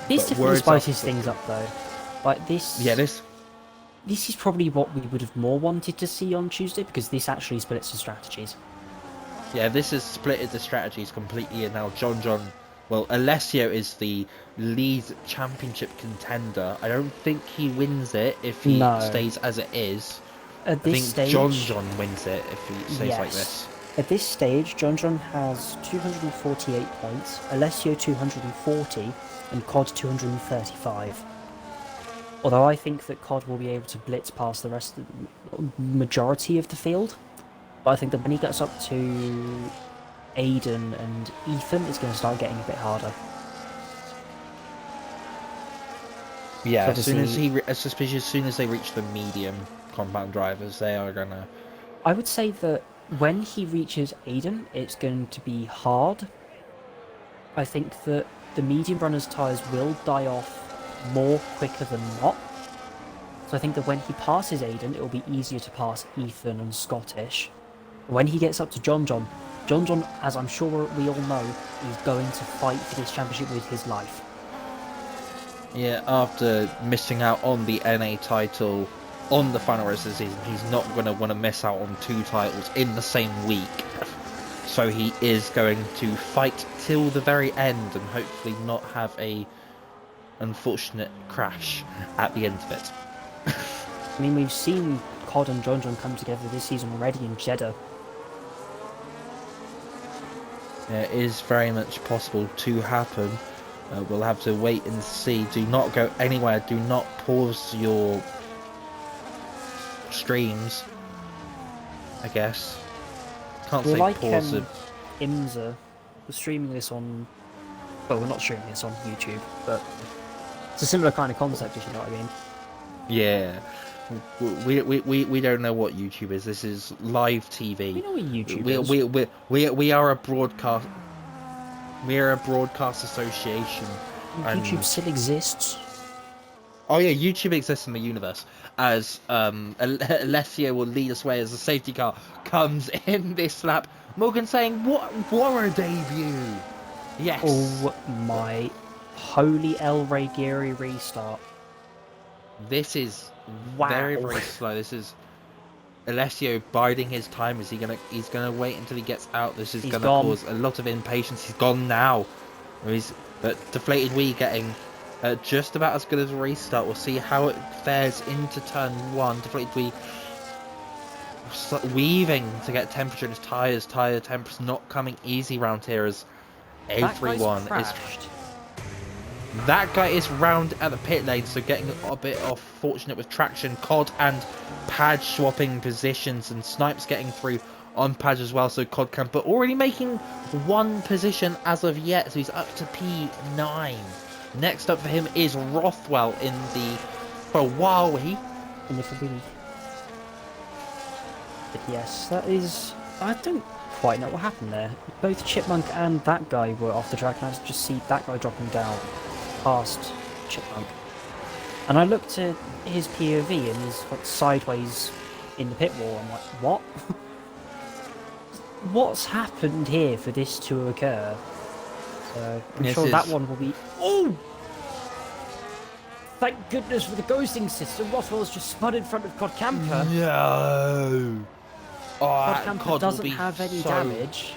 This definitely spices things up, though. Like this. Yeah, This is probably what we would have more wanted to see on Tuesday, because this actually splits the strategies. Yeah, this has splitted the strategies completely, and now well, Alessio is the lead championship contender. I don't think he wins it if he stays as it is. At this stage, John wins it if he stays like this. At this stage, John has 248 points, Alessio 240, and COD 235. Although I think that COD will be able to blitz past the rest of the majority of the field. But I think that when he gets up to Aiden and Ethan, it's going to start getting a bit harder. Yeah, especially as soon as they reach the medium compound drivers, they are going to... I would say that when he reaches Aiden, it's going to be hard. I think that the medium runners' tyres will die off more quicker than not. So I think that when he passes Aiden, it will be easier to pass Ethan and Scottish. When he gets up to John, as I'm sure we all know, is going to fight for this championship with his life. Yeah, after missing out on the NA title on the final race of the season, he's not going to want to miss out on 2 titles in the same week. So he is going to fight till the very end and hopefully not have a unfortunate crash at the end of it. I mean, we've seen COD and John come together this season already in Jeddah. Yeah, it is very much possible to happen. We'll have to wait and see. Do not go anywhere. Do not pause your streams, I guess. Can't say like, pause it. Imza was streaming this on... Well, we're not streaming this on YouTube, but it's a similar kind of concept, if you know what I mean. Yeah. We don't know what YouTube is. This is live TV. We know what YouTube is. We are a broadcast. We are a broadcast association. YouTube still exists. Oh yeah, YouTube exists in the universe. As Alessio will lead us away as the safety car comes in this lap. Morgan saying, "What a debut!" Yes. Oh my holy El Rey Geary restart. This is very slow. This is Alessio biding his time. He's gonna wait until he gets out. This is gonna cause a lot of impatience. He's gone now. But Deflated Wee getting just about as good as a restart. We'll see how it fares into turn 1. Deflated Wee weaving to get temperature in his tyres. Tyre temperature's not coming easy round here as everyone is. That guy is round at the pit lane, so getting a bit off fortunate with traction. COD and Padge swapping positions, and Snipes getting through on Padge as well. So Codcamper already making one position as of yet, so he's up to P9. Next up for him is Rothwell in the Qualy. And if we... But yes, that is... I don't quite know what happened there. Both Chipmunk and that guy were off the track, and I just see that guy dropping down past Chipmunk. And I looked at his POV and he's like sideways in the pit wall. I'm like, what? What's happened here for this to occur? So I'm sure that one will be... Oh! Thank goodness for the ghosting system. Rothwell's just spun in front of Codcamper. No! Oh, Codcamper doesn't have any damage.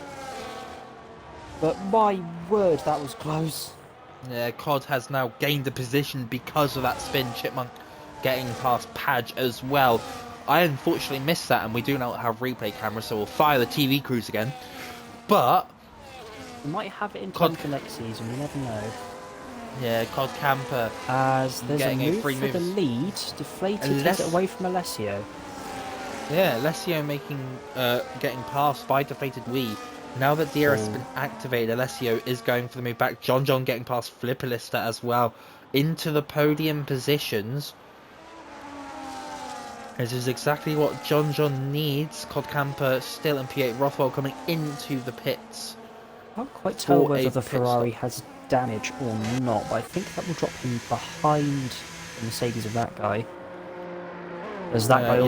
But my word, that was close. Yeah, Cod has now gained a position because of that spin. Chipmunk getting past Padge as well. I unfortunately missed that, and we do not have replay cameras, so we'll fire the TV crews again. But we might have it in time for next season, we never know. Yeah, Codcamper as there's getting a move free for the lead. Deflated takes it away from Alessio. Yeah, Alessio making getting passed by Deflated Wii. Now that DRS has been activated, Alessio is going for the move back. John getting past Flipperlista as well into the podium positions. This is exactly what John needs. Codcamper still in P8. Rothwell coming into the pits. I can't quite tell whether the Ferrari has damage or not, but I think that will drop him behind the Mercedes of that guy. As that guy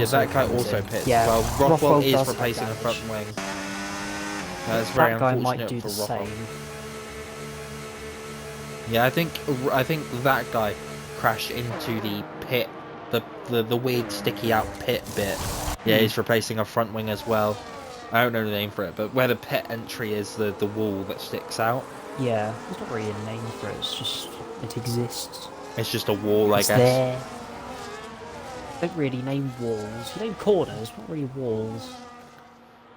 also pits. Yeah, well, Rothwell is replacing the front wing. That's very that guy unfortunate might do for the Rothwell. same. Yeah, I think that guy crashed into the pit, the weird sticky out pit bit. Yeah, he's replacing a front wing as well. I don't know the name for it, but where the pit entry is, the wall that sticks out. Yeah, there's not really a name for it. It's just it exists. It's just a wall, I guess. There. Don't really name walls. You name corners, not really walls.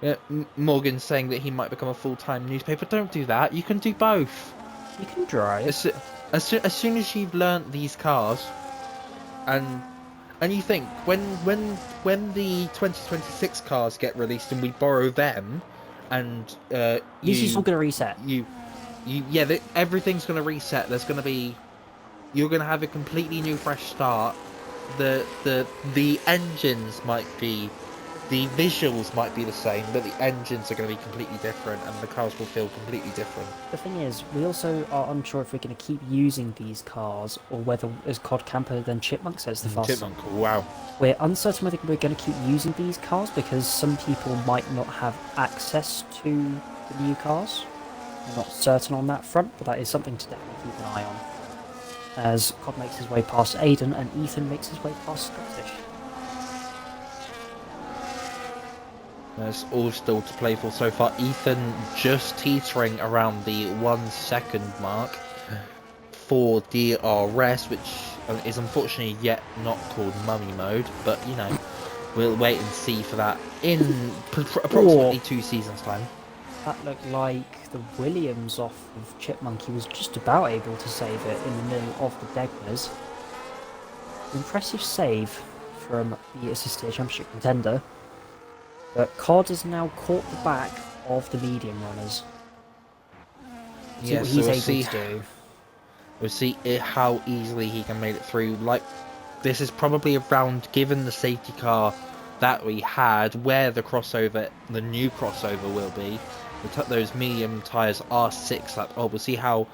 Yeah, Morgan's saying that he might become a full-time newspaper. Don't do that. You can do both. You can drive. As soon as you've learnt these cars, and you think when the 2026 cars get released and we borrow them, and this is all gonna reset. Everything's gonna reset. There's gonna be, you're gonna have a completely new, fresh start. The engines might be, the visuals might be the same, but the engines are going to be completely different, and the cars will feel completely different. The thing is, we also are unsure if we're going to keep using these cars, or whether, as Codcamper then Chipmunk says, the fastest. Chipmunk, wow. We're uncertain whether we're going to keep using these cars, because some people might not have access to the new cars. We're not certain on that front, but that is something to definitely keep an eye on. As Cod makes his way past Aiden, and Ethan makes his way past Scottish. There's all still to play for so far. Ethan just teetering around the 1 second mark for DRS, which is unfortunately yet not called mummy mode, but you know, we'll wait and see for that in approximately 2 seasons time. That looked like the Williams off of Chipmunk. He was just about able to save it in the middle of the Degners. Impressive save from the assisted championship contender. But Cod has now caught the back of the medium runners. See what he's able to do. We'll see how easily he can make it through. Like, this is probably around, given the safety car that we had, where the new crossover will be. Those medium tyres are 6 lap. Oh, we'll see how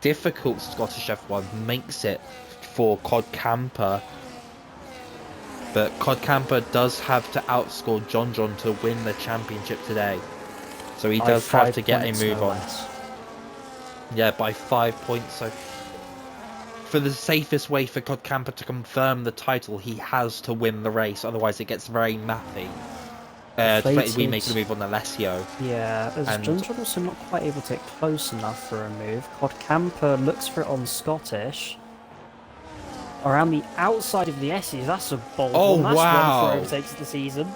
difficult Scottish F1 makes it for Codcamper. But Codcamper does have to outscore John to win the championship today. So he does have to get a move on. Yeah, by 5 points. So for the safest way for Codcamper to confirm the title, he has to win the race. Otherwise it gets very mathy. We make a move on Alessio. Yeah, as John's also not quite able to get close enough for a move. Codcamper looks for it on Scottish. Around the outside of the S's, that's a bold one. That's wow. 1 for overtakes of the season.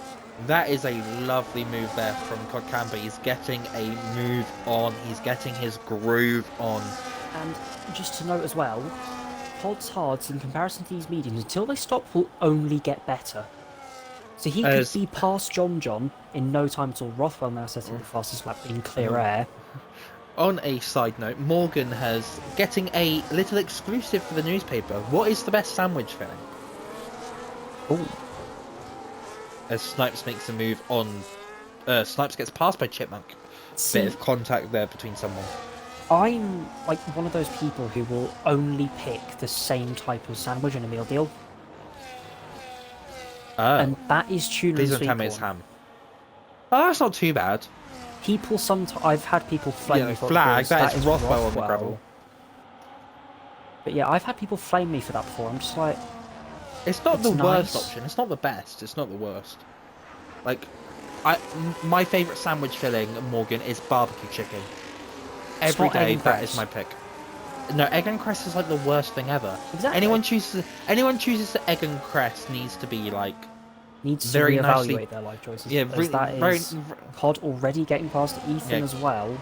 That is a lovely move there from Codcamper. He's getting a move on. He's getting his groove on. And just to note as well, Pod's hards in comparison to these mediums, until they stop, will only get better. So he could As be past John in no time at all. Rothwell now setting the fastest lap in clear air. on a side note, Morgan has getting a little exclusive for the newspaper. What is the best sandwich filling? Oh, As Snipes makes a move on, Snipes gets passed by Chipmunk. see, Bit of contact there between someone. I'm like one of those people who will only pick the same type of sandwich in a meal deal, and that is tuna Please and don't tell sweet me it's corn. ham. Oh, that's not too bad. People sometimes I've had people flame me for it flag. because That is Rothwell on the gravel. But yeah, I've had people flame me for that before. I'm just like, It's not It's the worst nice. option. It's not the best. It's not the worst. Like, my favourite sandwich filling, Morgan, is barbecue chicken. Every not egg day, and that cress. is my pick. No, egg and cress is like the worst thing ever. Exactly. Anyone chooses the egg and cress needs to be like needs to very reevaluate nicely. their life choices. Yeah, as that is very. COD already getting past Ethan Yeah. as well.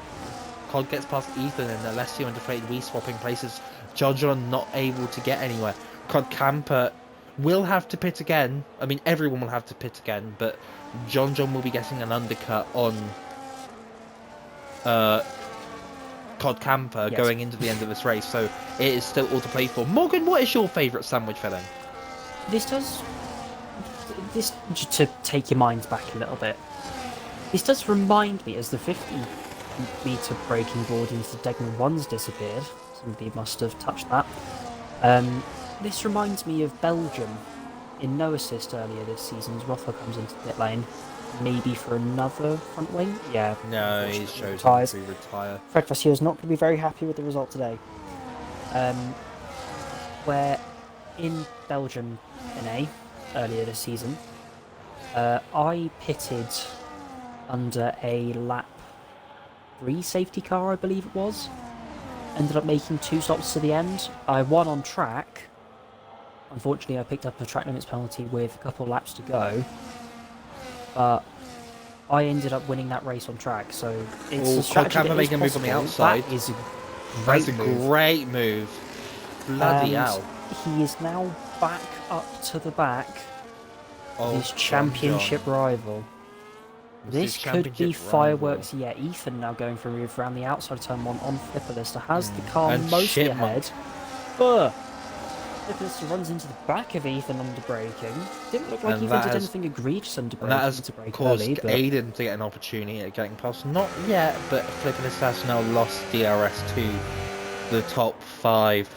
Cod gets past Ethan, and Alessio and Deflated Wii swapping places. John not able to get anywhere. Codcamper will have to pit again. I mean, everyone will have to pit again, but John will be getting an undercut on Codcamper Yes. going into the end of this race, so it is still all to play for. Morgan, what is your favourite sandwich filling? This to take your minds back a little bit. This does remind me, as the 50-meter braking board into Degman 1's disappeared. Somebody must have touched that. This reminds me of Belgium in no assist earlier this season as Rothwell comes into the pit lane. Maybe for another front wing? Yeah. No, he's unfortunately chosen retires. to retire. Fred Vasseur is not going to be very happy with the result today. Where in Belgium NA earlier this season, I pitted under a lap 3 safety car, I believe it was. Ended up making 2 stops to the end. I won on track. Unfortunately, I picked up a track limits penalty with a couple of laps to go. But I ended up winning that race on track, so it's a strategy that is making a move on the possible. outside. That is a That's great a move. great move. Bloody And hell. he is now back up to the back of Oh, his championship rival. This could be fireworks yet. Ethan now going for a move around the outside of turn 1 on Flipperlister, has the car And mostly Chipmunk. ahead. Flipperlister runs into the back of Ethan under braking. Didn't look like And Ethan that did has- anything egregious under And that braking has to brake caused early, but Aiden to get an opportunity at getting past. Not yet, but Flipperlist has now lost DRS to the top 5.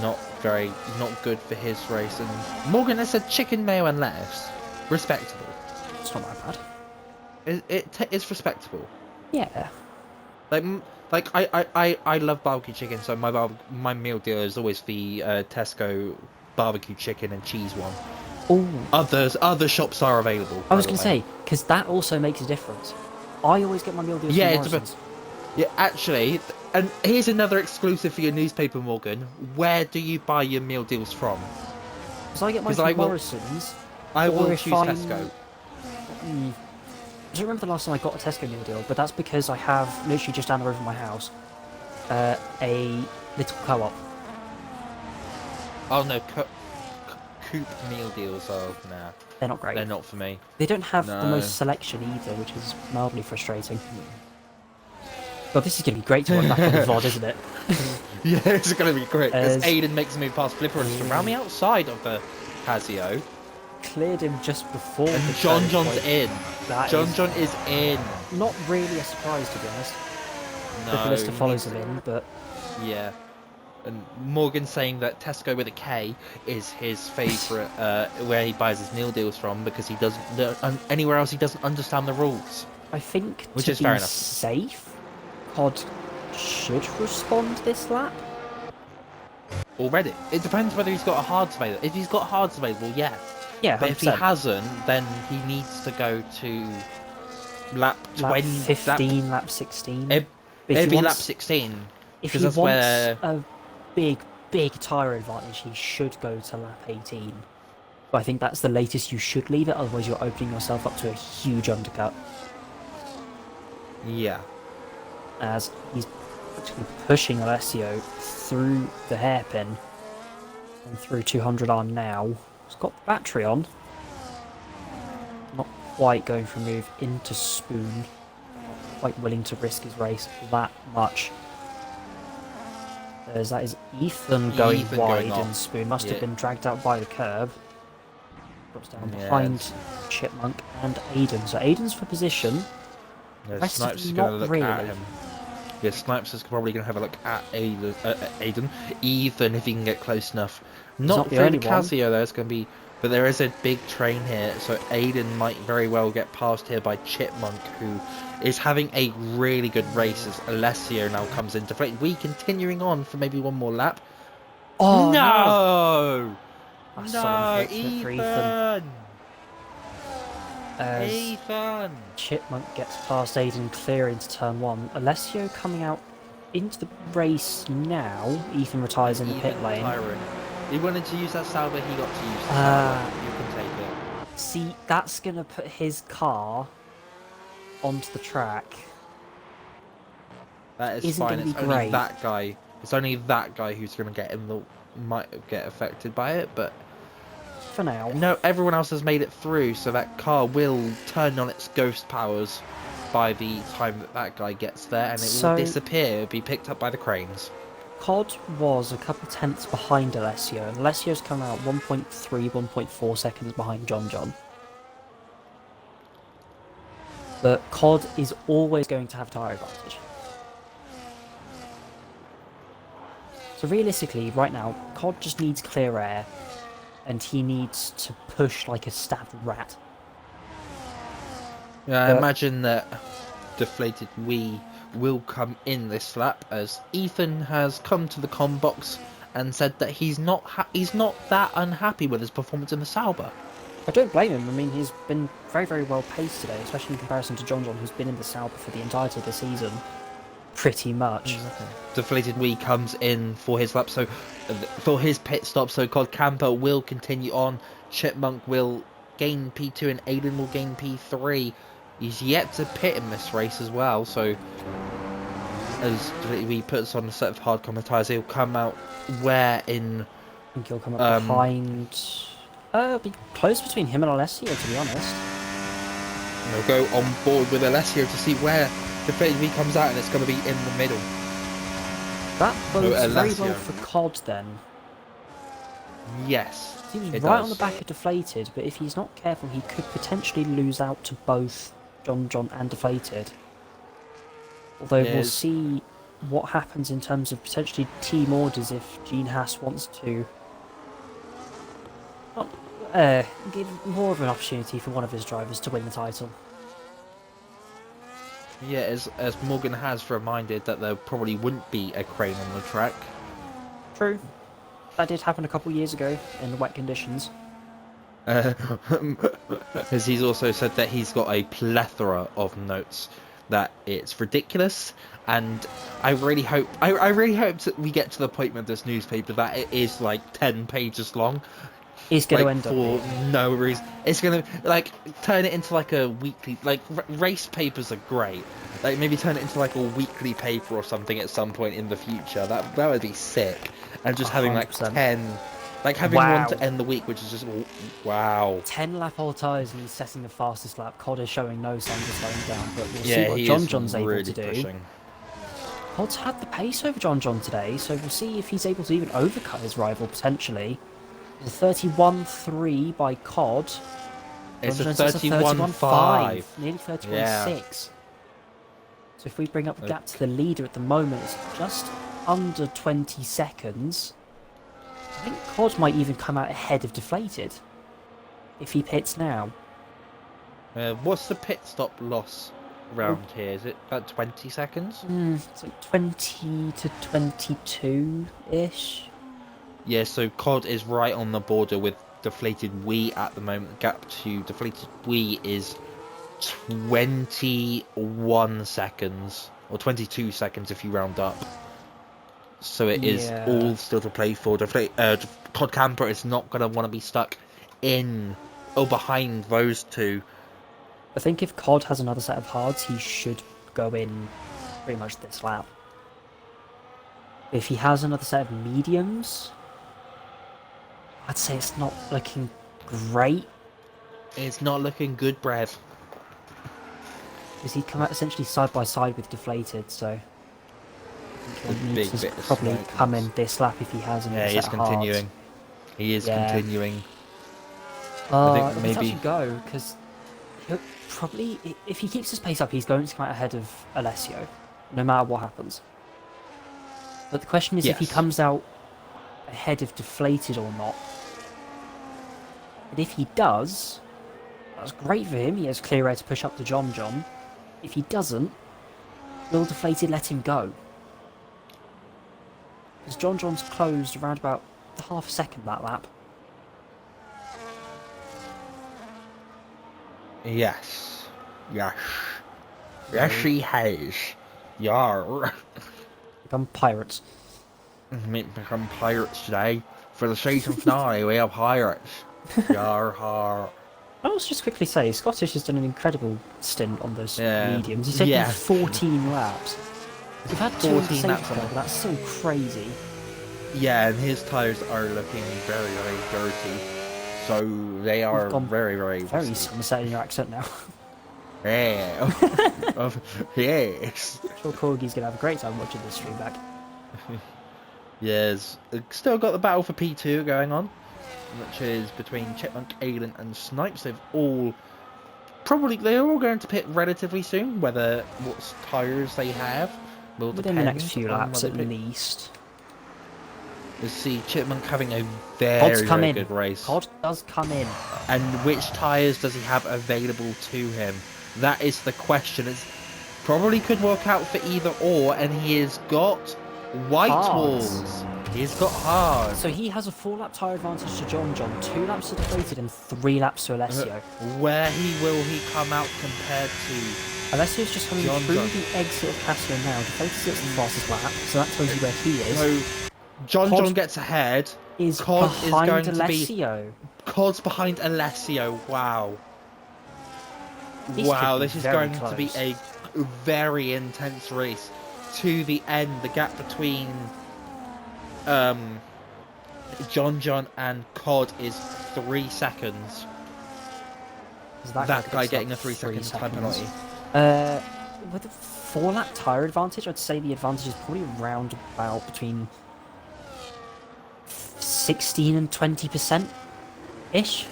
Not good for his race. And Morgan has said chicken, mayo, and lettuce. Respectable. it's not that bad. It's respectable. Yeah. I love barbecue chicken, so my meal deal is always the Tesco barbecue chicken and cheese one. Oh, Other shops are available. I was going to say, because that also makes a difference. I always get my meal deals Yeah, from it's Morrison's. Yeah, actually, and here's another exclusive for your newspaper, Morgan. Where do you buy your meal deals from? Because I get mine 'Cause I from will- Morrison's. I Or will if choose I'm- Tesco. I don't remember the last time I got a Tesco meal deal, but that's because I have, literally just down the road from my house, a little co-op. Oh no, Coop meal deals. Oh nah, They're not great. they're not for me. They don't have the No. most selection either, which is mildly frustrating. Well, this is going to be great to watch back on the VOD, isn't it? Yeah, it's gonna be great. As As- Aiden makes a move past Flipper and around the outside of the Casio, Cleared him just before and the John's turning point. in. That John is is in. not really a surprise, to be honest. No, Flipperlister follows him in, but yeah. And Morgan saying that Tesco with a K is his favourite, where he buys his meal deals from because he doesn't anywhere else he doesn't understand the rules. I think Which to is be fair enough. safe, COD should respond this lap. Already, it depends whether he's got a hards available. If he's got hards available, yeah. Yeah, But if he 100%. hasn't, then he needs to go to lap lap 20, 15, lap 16. It, But if it'd he be lap wants- 16. If 'cause he that's wants where- a big tyre advantage, he should go to lap 18. But I think that's the latest you should leave it, otherwise you're opening yourself up to a huge undercut. Yeah. As he's actually pushing Alessio through the hairpin and through 200R now. He's got the battery on. quite going for a move into Spoon. Not quite willing to risk his race that much. As that is Ethan going Ethan wide, going off. and Spoon must have been dragged out by the curb. Drops down Yes. behind Chipmunk and Aiden. So Aiden's for position. Yeah, Rest of Snipes is them going to not look really. at him. Yeah, Snipes is probably going to have a look at Aiden. Ethan, if he can get close enough. not the through only the one. Casio, there's going to be... But there is a big train here, so Aiden might very well get passed here by Chipmunk, who is having a really good race as Alessio now comes into play. We continuing on for maybe one more lap. Oh no! That's so No, unfortunate for Ethan. Ethan! As Ethan! Chipmunk gets past Aiden, clear into turn 1. Alessio coming out into the race now. Ethan retires in the pit lane. Retiring. He wanted to use that Sauber, he got to use the Sauber. You can take it. See, that's going to put his car onto the track. That is Isn't fine. gonna It's be only great. that guy. It's only that guy who's going to get in the... might get affected by it, but... For now. No, everyone else has made it through, so that car will turn on its ghost powers by the time that that guy gets there, and it will disappear, be picked up by the cranes. COD was a couple tenths behind Alessio, and Alessio's come out 1.3, 1.4 seconds behind John. But COD is always going to have tyre advantage. So realistically, right now, COD just needs clear air, and he needs to push like a stabbed rat. Yeah, I imagine that Deflated Wee will come in this lap, as Ethan has come to the comm box and said that he's not that unhappy with his performance in the Sauber. I don't blame him. I mean, he's been very, very well paced today, especially in comparison to John, who's been in the Sauber for the entirety of the season, pretty much. Deflated Wee comes in for his lap, so for his pit stop, so Codcamper will continue on. Chipmunk will gain P2 and Aiden will gain P3. He's yet to pit in this race as well, so as Deflated puts on a set of hard combat tyres, he'll come out where in... I think he'll come up behind... it'll be close between him and Alessio, to be honest. He'll go on board with Alessio to see where Deflated comes out, and it's going to be in the middle. That bodes very well for COD then. Yes, He was right on the back of Deflated, but if he's not careful, he could potentially lose out to both John and Deflated. Although we'll see what happens in terms of potentially team orders if Gene Haas wants to give more of an opportunity for one of his drivers to win the title. Yeah, as Morgan has reminded that there probably wouldn't be a crane on the track. True. That did happen a couple years ago in the wet conditions. As he's also said that he's got a plethora of notes that it's ridiculous, and I really hope that we get to the point with this newspaper that it is like 10 pages long. It's going to end up for no reason. It's going to like turn it into like a weekly, like race papers are great. Like maybe turn it into like a weekly paper or something at some point in the future. That would be sick. And just having like 100%. 10, like having one to end the week, which is just wow. 10 lap old tyres and he's setting the fastest lap. COD is showing no signs of slowing down, but we'll see what John's able to do. Pushing. COD's had the pace over John today, so we'll see if he's able to even overcut his rival potentially. It's a 31.3 by COD. It's a 31.5, nearly 31.6. Yeah. So if we bring up the gap to the leader at the moment, it's just under 20 seconds. I think COD might even come out ahead of Deflated if he pits now. What's the pit stop loss around here? Is it about 20 seconds? It's like 20 to 22-ish. Yeah, so COD is right on the border with Deflated Wee at the moment. The gap to Deflated Wee is 21 seconds, or 22 seconds if you round up. So it is all still to play for. Codcamper is not going to want to be stuck in or behind those two. I think if COD has another set of hards, he should go in pretty much this lap. If he has another set of mediums, I'd say it's not looking great. It's not looking good, Brev. Because he come out essentially side by side with deflated, so I The think he'll big need to bit of probably smoke come is- in this lap if he hasn't. Yeah, set he's hard. continuing. He is Yeah. continuing. I think It'll be touch maybe. and go because he'll probably, if he keeps his pace up, he's going to come out ahead of Alessio, no matter what happens. But the question is if he Yes. comes out ahead of deflated or not. And if he does, that's great for him. He has clear air to push up to John. If he doesn't, will deflated let him go? Because John's closed around about half a second that lap. Yes. Yes. Yes, he has. Yar. Become pirates. Become pirates today. For the season finale, we are pirates. Yar har. I also just quickly say, Scottish has done an incredible stint on those Yeah. mediums. He's taken Yeah. 14 laps. We've had 2 on the 14 safety laps on car, the- but that's still crazy. Yeah, and his tyres are looking very, very dirty. So they are gone very, very... Very Somerset in your accent now. Yeah. Yes. I'm sure Corgi's going to have a great time watching this stream back. Yes. Still got the battle for P2 going on, which is between Chipmunk, Aiden and Snipes. They're all going to pit relatively soon. Whether what tyres they have will Within the depend next few on laps whether at pit. least. You see Chipmunk having a Cod's very, come very in. good race. Cod does come in. And which tyres does he have available to him? That is the question. It's probably could work out for either or, and he has got white Hards. walls. He's got hard. So he has a 4-lap tyre advantage to John, 2 laps to deflated, and 3 laps to Alessio. Where will he come out compared to? Alessio's just coming John. through the exit of Cassio now. Deflated's at the fastest lap, so that tells you where he is. So John Cod gets ahead. Is Cod is behind going to be Alessio. Cod's behind Alessio. Wow. These Wow, could be this is very going to close. be a very intense race to the end. The gap between John and Cod is 3 seconds. Is That guy picks getting up a 3-second time seconds. penalty. With a 4-lap tyre advantage, I'd say the advantage is probably around about between 16 and 20% ish.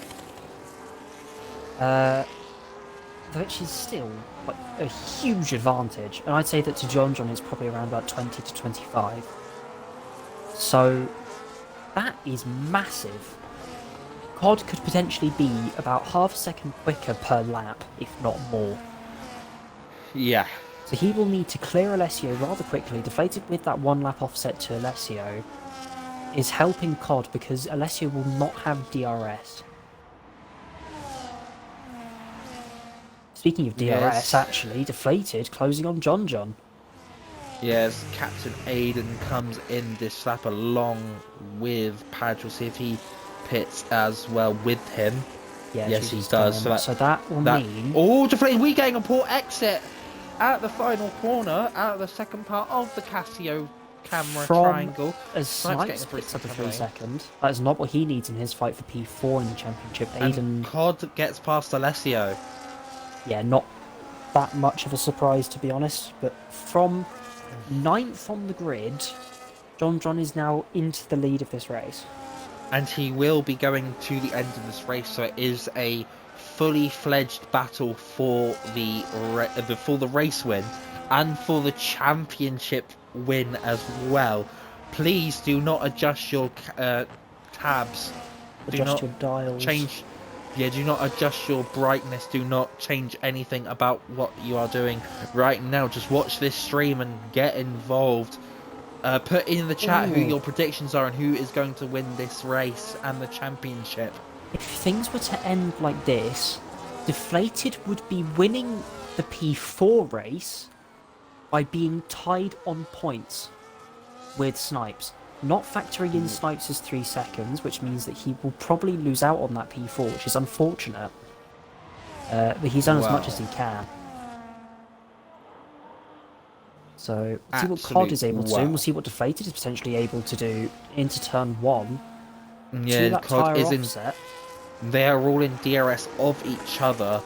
Which is still like a huge advantage, and I'd say that to John it's probably around about 20 to 25. So that is massive. Cod could potentially be about half a second quicker per lap, if not more. Yeah. So he will need to clear Alessio rather quickly. Deflated with that 1 lap offset to Alessio is helping Cod because Alessio will not have DRS. Speaking of DRS, Yes. actually, deflated, closing on John. Yes, Captain Aiden comes in this lap along with Padge. We'll see if he pits as well with him. Yeah, Yes, he he's does. coming. So that will mean... Oh, deflated. We getting a poor exit at the final corner, out of the second part of the Casio camera From triangle. As Snipes Snipes getting a picks up a 3 3 second second, that is not what he needs in his fight for P4 in the championship. And Aiden, Cod gets past Alessio. yeah, not that much of a surprise to be honest, but from 9th on the grid, John is now into the lead of this race. And he will be going to the end of this race, so it is a fully fledged battle for the race win and for the championship win as well. Please do not adjust your tabs. Do Adjust not your dials. change. Yeah, do not adjust your brightness. Do not change anything about what you are doing right now. Just watch this stream and get involved. Put in the chat who Ooh. your predictions are and who is going to win this race and the championship. If things were to end like this, Deflated would be winning the P4 race by being tied on points with Snipes. Not factoring in Snipes' 3 seconds, which means that he will probably lose out on that P4, which is unfortunate. But he's done as much as he can. So, we'll see what COD is able to do, and we'll see what Deflated is potentially able to do into turn 1. Yeah, that COD tyre is in. offset. They are all in DRS of each other,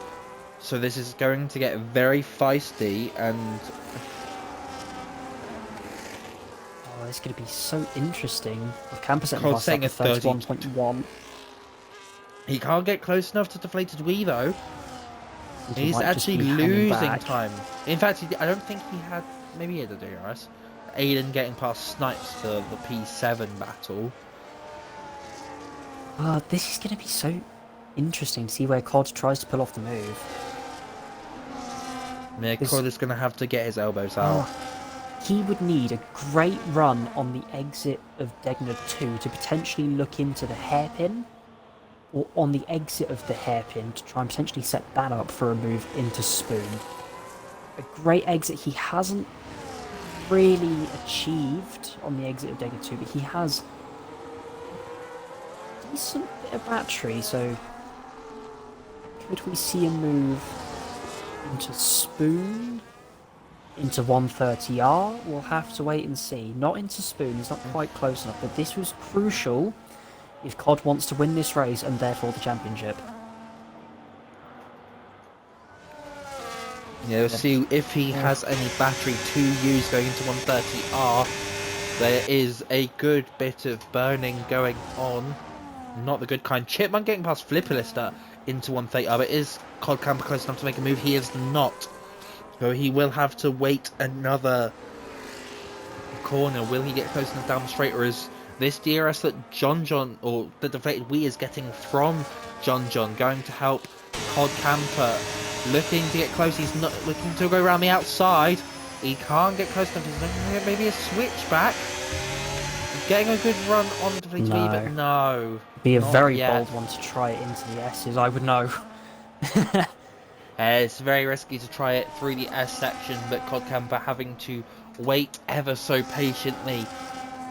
So this is going to get very feisty, and Oh, it's going to be so interesting. With Camper setting Cole's past up saying to a 30. 31.1. He can't get close enough to deflated Wii though. He He's might just actually be hanging losing back. time. In fact, I don't think he had. Maybe he had a DRS. Aiden getting past Snipes for the P7 battle. This is going to be so interesting to see where Cod tries to pull off the move. Yeah, Cole is going to have to get his elbows out. He would need a great run on the exit of Degner 2 to potentially look into the hairpin, or on the exit of the hairpin to try and potentially set that up for a move into Spoon. A great exit he hasn't really achieved on the exit of Degner 2, but he has a decent bit of battery, so could we see a move into Spoon? Into 130R, we'll have to wait and see. Not into Spoon, he's not quite close enough, but this was crucial if Cod wants to win this race and therefore the championship. Yeah, we'll see if he has any battery to use going into 130R. There is a good bit of burning going on. Not the good kind. Chipmunk getting past Flipperlister into 130R, but is Codcamper close enough to make a move? He is not. So he will have to wait another corner. Will he get close enough down the straight, or is this DRS that John, or the deflated Wii is getting from John going to help Codcamper? Looking to get close. He's not looking to go around the outside. He can't get close enough. He's looking to get maybe a switchback. Getting a good run on the deflated Wii, but no. Be a very bold one to try it into the S's, I would know. It's very risky to try it through the S section, but Codcamper having to wait ever so patiently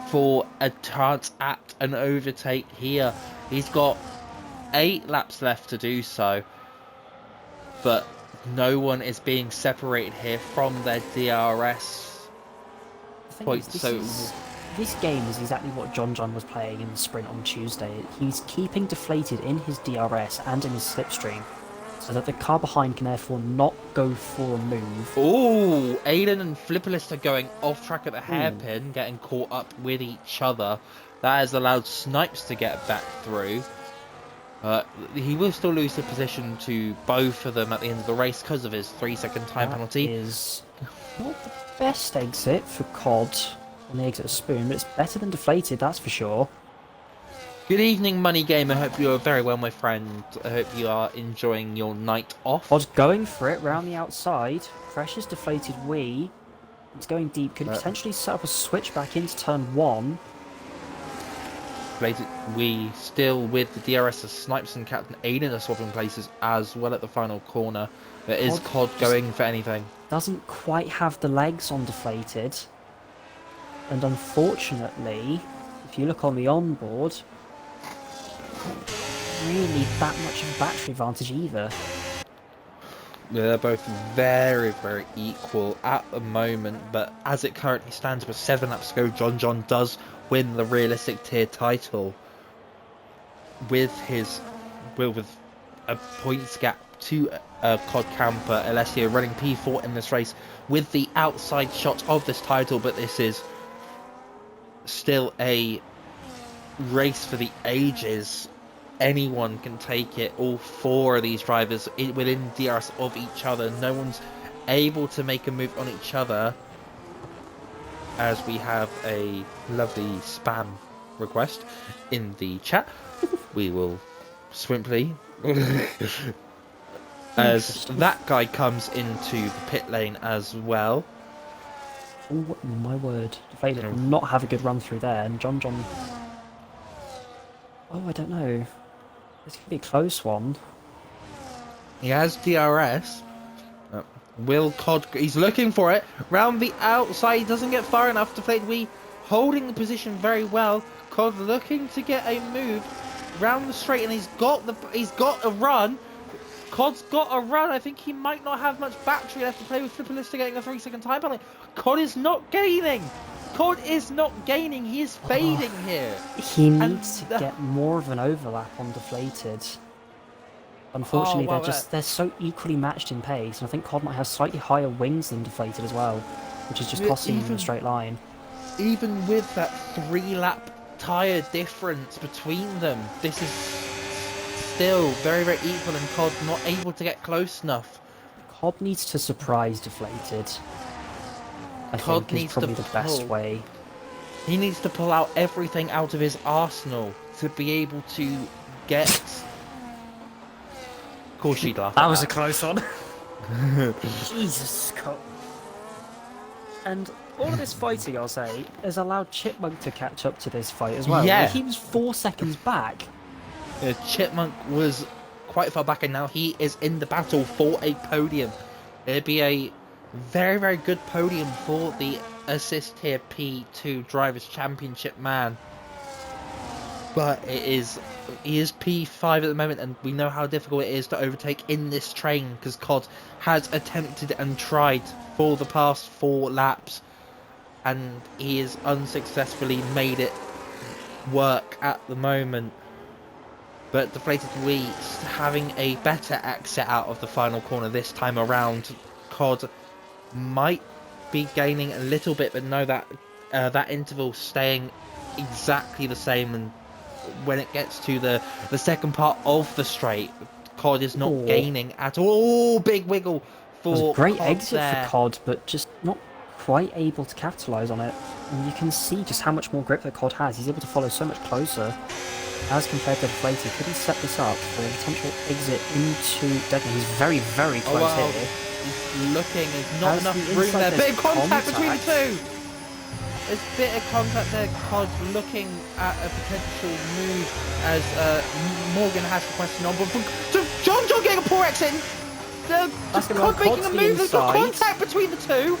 for a chance at an overtake here. He's got 8 laps left to do so, but no one is being separated here from their DRS points. So this game is exactly what John was playing in the sprint on Tuesday. He's keeping deflated in his DRS and in his slipstream, so that the car behind can therefore not go for a move. Ooh, Aiden and Flipperlist are going off track at the hairpin, getting caught up with each other. That has allowed Snipes to get back through. He will still lose the position to both of them at the end of the race because of his 3-second time penalty. That is not the best exit for Cod on the exit of Spoon, but it's better than deflated, that's for sure. Good evening, Money Game. I hope you are very well, my friend. I hope you are enjoying your night off. Cod going for it round the outside. Precious deflated Wii. It's going deep. Could potentially set up a switch back into turn 1. We still with the DRS of Snipes and Captain Aiden are swapping places as well at the final corner. There is Cod going for anything. Doesn't quite have the legs on deflated. And unfortunately, if you look on the onboard, really that much of a battery advantage either. They're both very, very equal at the moment, but as it currently stands with 7 laps to go, John does win the realistic tier title with a points gap to Codcamper. Alessio running P4 in this race with the outside shot of this title, but this is still a race for the ages. Anyone can take it. All 4 of these drivers within DRS of each other. No one's able to make a move on each other, as we have a lovely spam request in the chat. We will simply as that guy comes into the pit lane as well. Oh my word, Deflated will not have a good run through there, and John oh, I don't know. This could be a close one. He has DRS. Will Cod... He's looking for it. Round the outside. He doesn't get far enough. Deflated Wii holding the position very well. Cod looking to get a move round the straight, and he's got a run. Cod's got a run. I think he might not have much battery left to play with. Flipperlista getting a 3-second time penalty. Cod is not gaining. Cod is not gaining. He is fading here. He needs to get more of an overlap on Deflated. Unfortunately, wow, they're so equally matched in pace, and I think Cod might have slightly higher wings than Deflated as well, which is just costing him in a straight line. even with that 3-lap tyre difference between them, this is still very, very equal, and Cod not able to get close enough. Cod needs to surprise Deflated. I Cod think is needs probably to the best pull. way. He needs to pull out everything out of his arsenal to be able to get. Of course, she'd laugh. That at was a close one. Jesus, Cod. And all of this fighting, I'll say, has allowed Chipmunk to catch up to this fight as well. Yeah. Like, he was 4 seconds back. Chipmunk was quite far back, and now he is in the battle for a podium. It'd be a very, very good podium for the Assist Here P2 Drivers' Championship man. But he is P5 at the moment, and we know how difficult it is to overtake in this train, because Cod has attempted and tried for the past 4 laps, and he has unsuccessfully made it work at the moment. But Deflated Wee having a better exit out of the final corner this time around. Cod might be gaining a little bit, but no, that interval staying exactly the same. And when it gets to the second part of the straight, Cod is not gaining at all. Big wiggle for It was a great Cod exit there. for Cod, but just not quite able to capitalise on it. And you can see just how much more grip that Cod has. He's able to follow so much closer as compared to Deflated. Could he set this up for a potential exit into Deadman? He's very, very close here. He's looking, there's not As enough the room inside there. there's Bit of contact between the contact. two. There's a bit of contact there. Cod looking at a potential move as Morgan has the question on. But John getting a poor exit. That's gonna Cod go making Cod a to the move. There's got inside. contact between the two.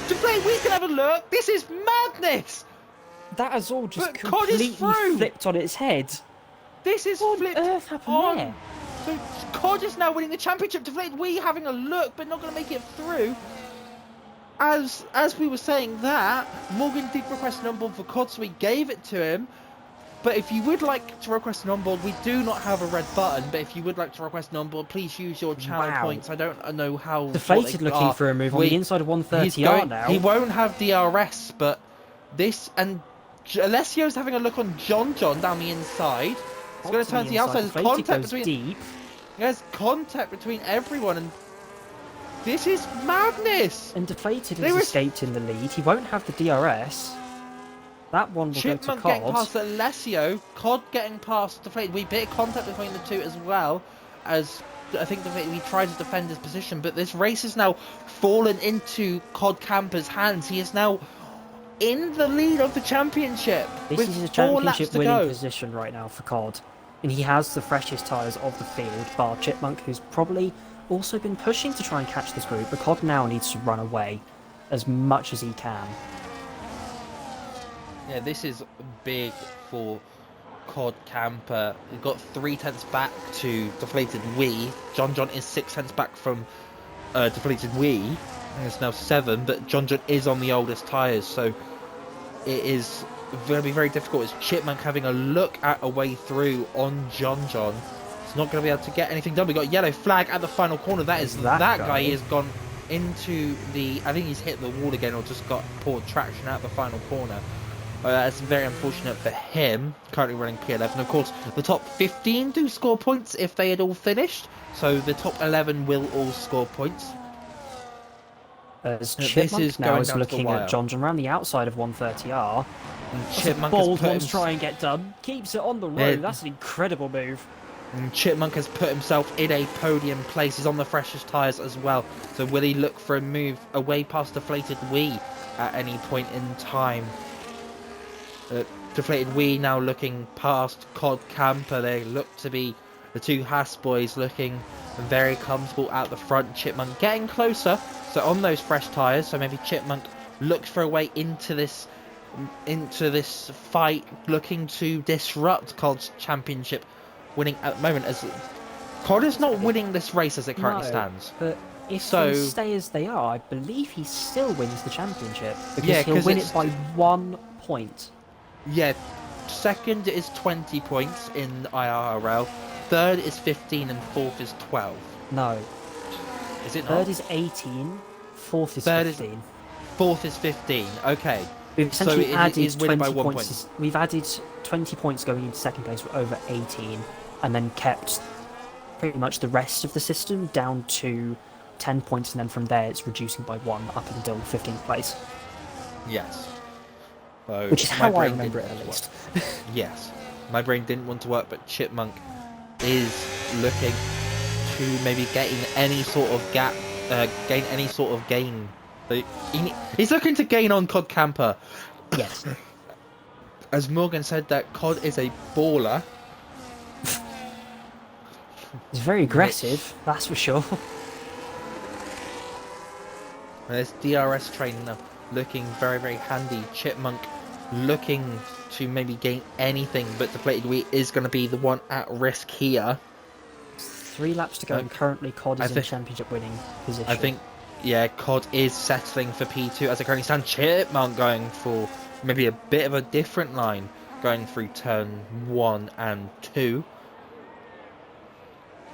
Deflate, we can have a look. This is madness. That has all just But Cod is completely through. flipped on its head. This is What on flipped earth happened on. there? So Cod is now winning the championship. Deflated, we having a look, but not going to make it through. As we were saying that, Morgan did request an onboard for Cod, so we gave it to him. But if you would like to request an onboard, we do not have a red button. But if you would like to request an onboard, please use your channel points. I don't know how. Deflated looking for a move on the inside of 130R now. He won't have DRS, but this and Alessio's having a look on John down the inside. He's going to turn to the outside. There's contact between. Deep. There's contact between everyone, and this is madness. And Deflated has escaped in the lead. He won't have the DRS. That one will Chipmunk go to getting Cod. past Alessio, Cod getting past Deflated. We bit of contact between the two as well, as I think we tried to defend his position, but this race has now fallen into Codcamper's hands. He is now in the lead of the championship. This with is a 4 laps championship to winning go. position right now for Cod. And he has the freshest tyres of the field, bar Chipmunk, who's probably also been pushing to try and catch this group, but Cod now needs to run away as much as he can. Yeah, this is big for Codcamper. We've got 3/10 back to Deflated Wee. John is 6/10 back from Deflated Wee. And it's now 7, but John is on the oldest tyres, so it is going to be very difficult. It's Chipmunk having a look at a way through on John. It's not going to be able to get anything done. We got yellow flag at the final corner. That guy has gone into the. I think he's hit the wall again, or just got poor traction at the final corner. That's very unfortunate for him. Currently running P11. Of course, the top 15 do score points if they had all finished. So the top 11 will all score points. As Chipmunk now is looking at John around the outside of 130R. And Chipmunk bold one to try and get done. Keeps it on the road. That's an incredible move. And Chipmunk has put himself in a podium place. He's on the freshest tyres as well. So will he look for a move away past Deflated Wee at any point in time? Deflated Wee now looking past Codcamper. They look to be the two Haas boys looking very comfortable out the front. Chipmunk getting closer. So on those fresh tyres. So maybe Chipmunk looks for a way into this fight, looking to disrupt Cod's championship winning at the moment, as Cod is not winning this race as it currently stands. But if things stay as they are, I believe he still wins the championship, because he'll win it by 1 point. Yeah, second is 20 points in IIRL. third is 15 and fourth is 12. No. Is it Third not? is 18, fourth is Third is 15. fourth is 15. Okay. We've So essentially it added is winning 20 by 1 points. point. We've added 20 points going into second place with over 18, and then kept pretty much the rest of the system down to 10 points, and then from there it's reducing by 1 up until 15th place. Yes. So Which is my how I brain remember it didn't at want to least. work. Yes. My brain didn't want to work, but Chipmunk is looking to maybe gain any sort of gain. He's looking to gain on Codcamper. Yes. As Morgan said, that Cod is a baller. It's very aggressive, that's for sure. There's DRS trainer looking very, very handy. Chipmunk looking to maybe gain anything, but Deflated Wheat is going to be the one at risk here. 3 laps to go, and currently COD is in championship winning position. I think, yeah, COD is settling for P2 as it currently stands. Chipmunk going for maybe a bit of a different line, going through turn 1 and 2.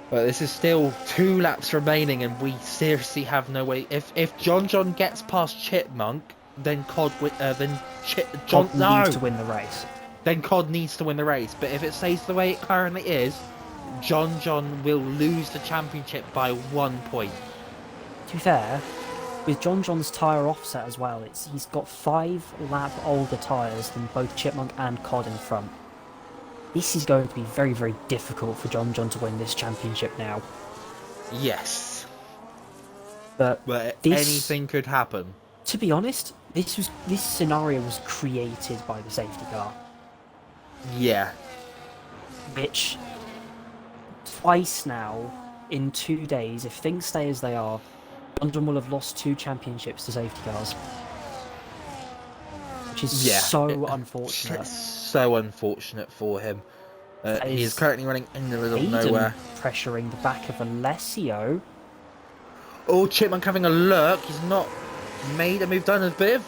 But this is still 2 laps remaining, and we seriously have no way. If John gets past Chipmunk, then COD needs to win the race. Then COD needs to win the race. But if it stays the way it currently is, John will lose the championship by 1 point. To be fair, with John's tyre offset as well, he's got 5 lap older tyres than both Chipmunk and COD in front. This is going to be very, very difficult for John to win this championship now. Yes. But anything could happen. To be honest, this scenario was created by the safety car. Yeah. Which, twice now, in 2 days, if things stay as they are, John will have lost 2 championships to safety cars. Which is so unfortunate. It's so unfortunate for him. He is currently running in the middle of nowhere. Pressuring the back of Alessio. Oh, Chipmunk having a look. He's not made a move. Done a bit of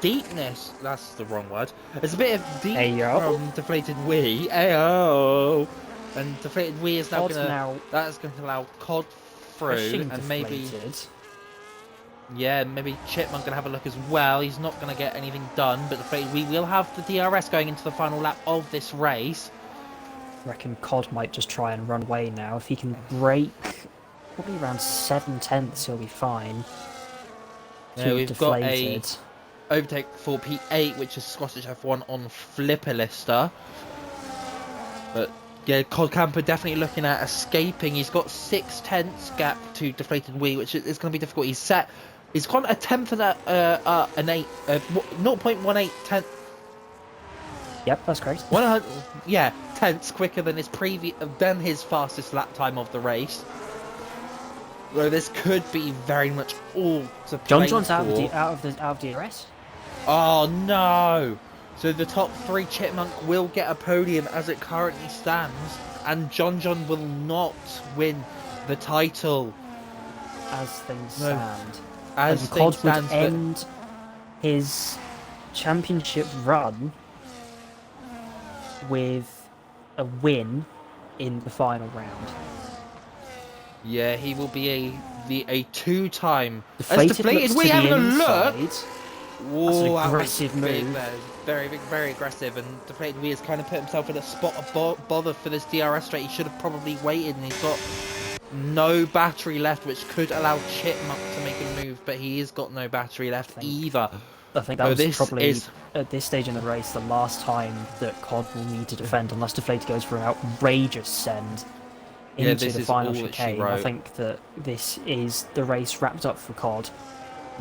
deepness. That's the wrong word. It's a bit of deep from Deflated Wee. Ayo. And Deflated Wee is now gonna. That's going to allow COD through, and maybe. Yeah, maybe Chipmunk gonna have a look as well. He's not gonna get anything done, but we will have the DRS going into the final lap of this race. I reckon COD might just try and run away now. If he can break probably around 7/10, he'll be fine. Yeah, we've got a overtake for P8, which is Scottish F1 on Flipperlister. But yeah, Codcamper definitely looking at escaping. He's got 6/10 gap to Deflated Wee, which is going to be difficult. He's got a tenth of that, an 0.18 tenth. Yep, that's great. 100, yeah, tenths quicker than his fastest lap time of the race. So this could be very much all to play John's for. out of DRS. Oh no! So the top 3 Chipmunk will get a podium as it currently stands, and John will not win the title as things stand. As COD would end his championship run with a win in the final round. Yeah, he will be a 2-time Deflated Wee having a look. Whoa, that's an aggressive move. Very, very aggressive, and Deflated Wee has kind of put himself in a spot of bother for this DRS straight. He should have probably waited, and he's got no battery left, which could allow Chipmunk to make a move, but he has got no battery left either. I think that was probably, at this stage in the race, the last time that COD will need to defend, unless Deflated goes for an outrageous send into the final chicane. I think that this is the race wrapped up for COD.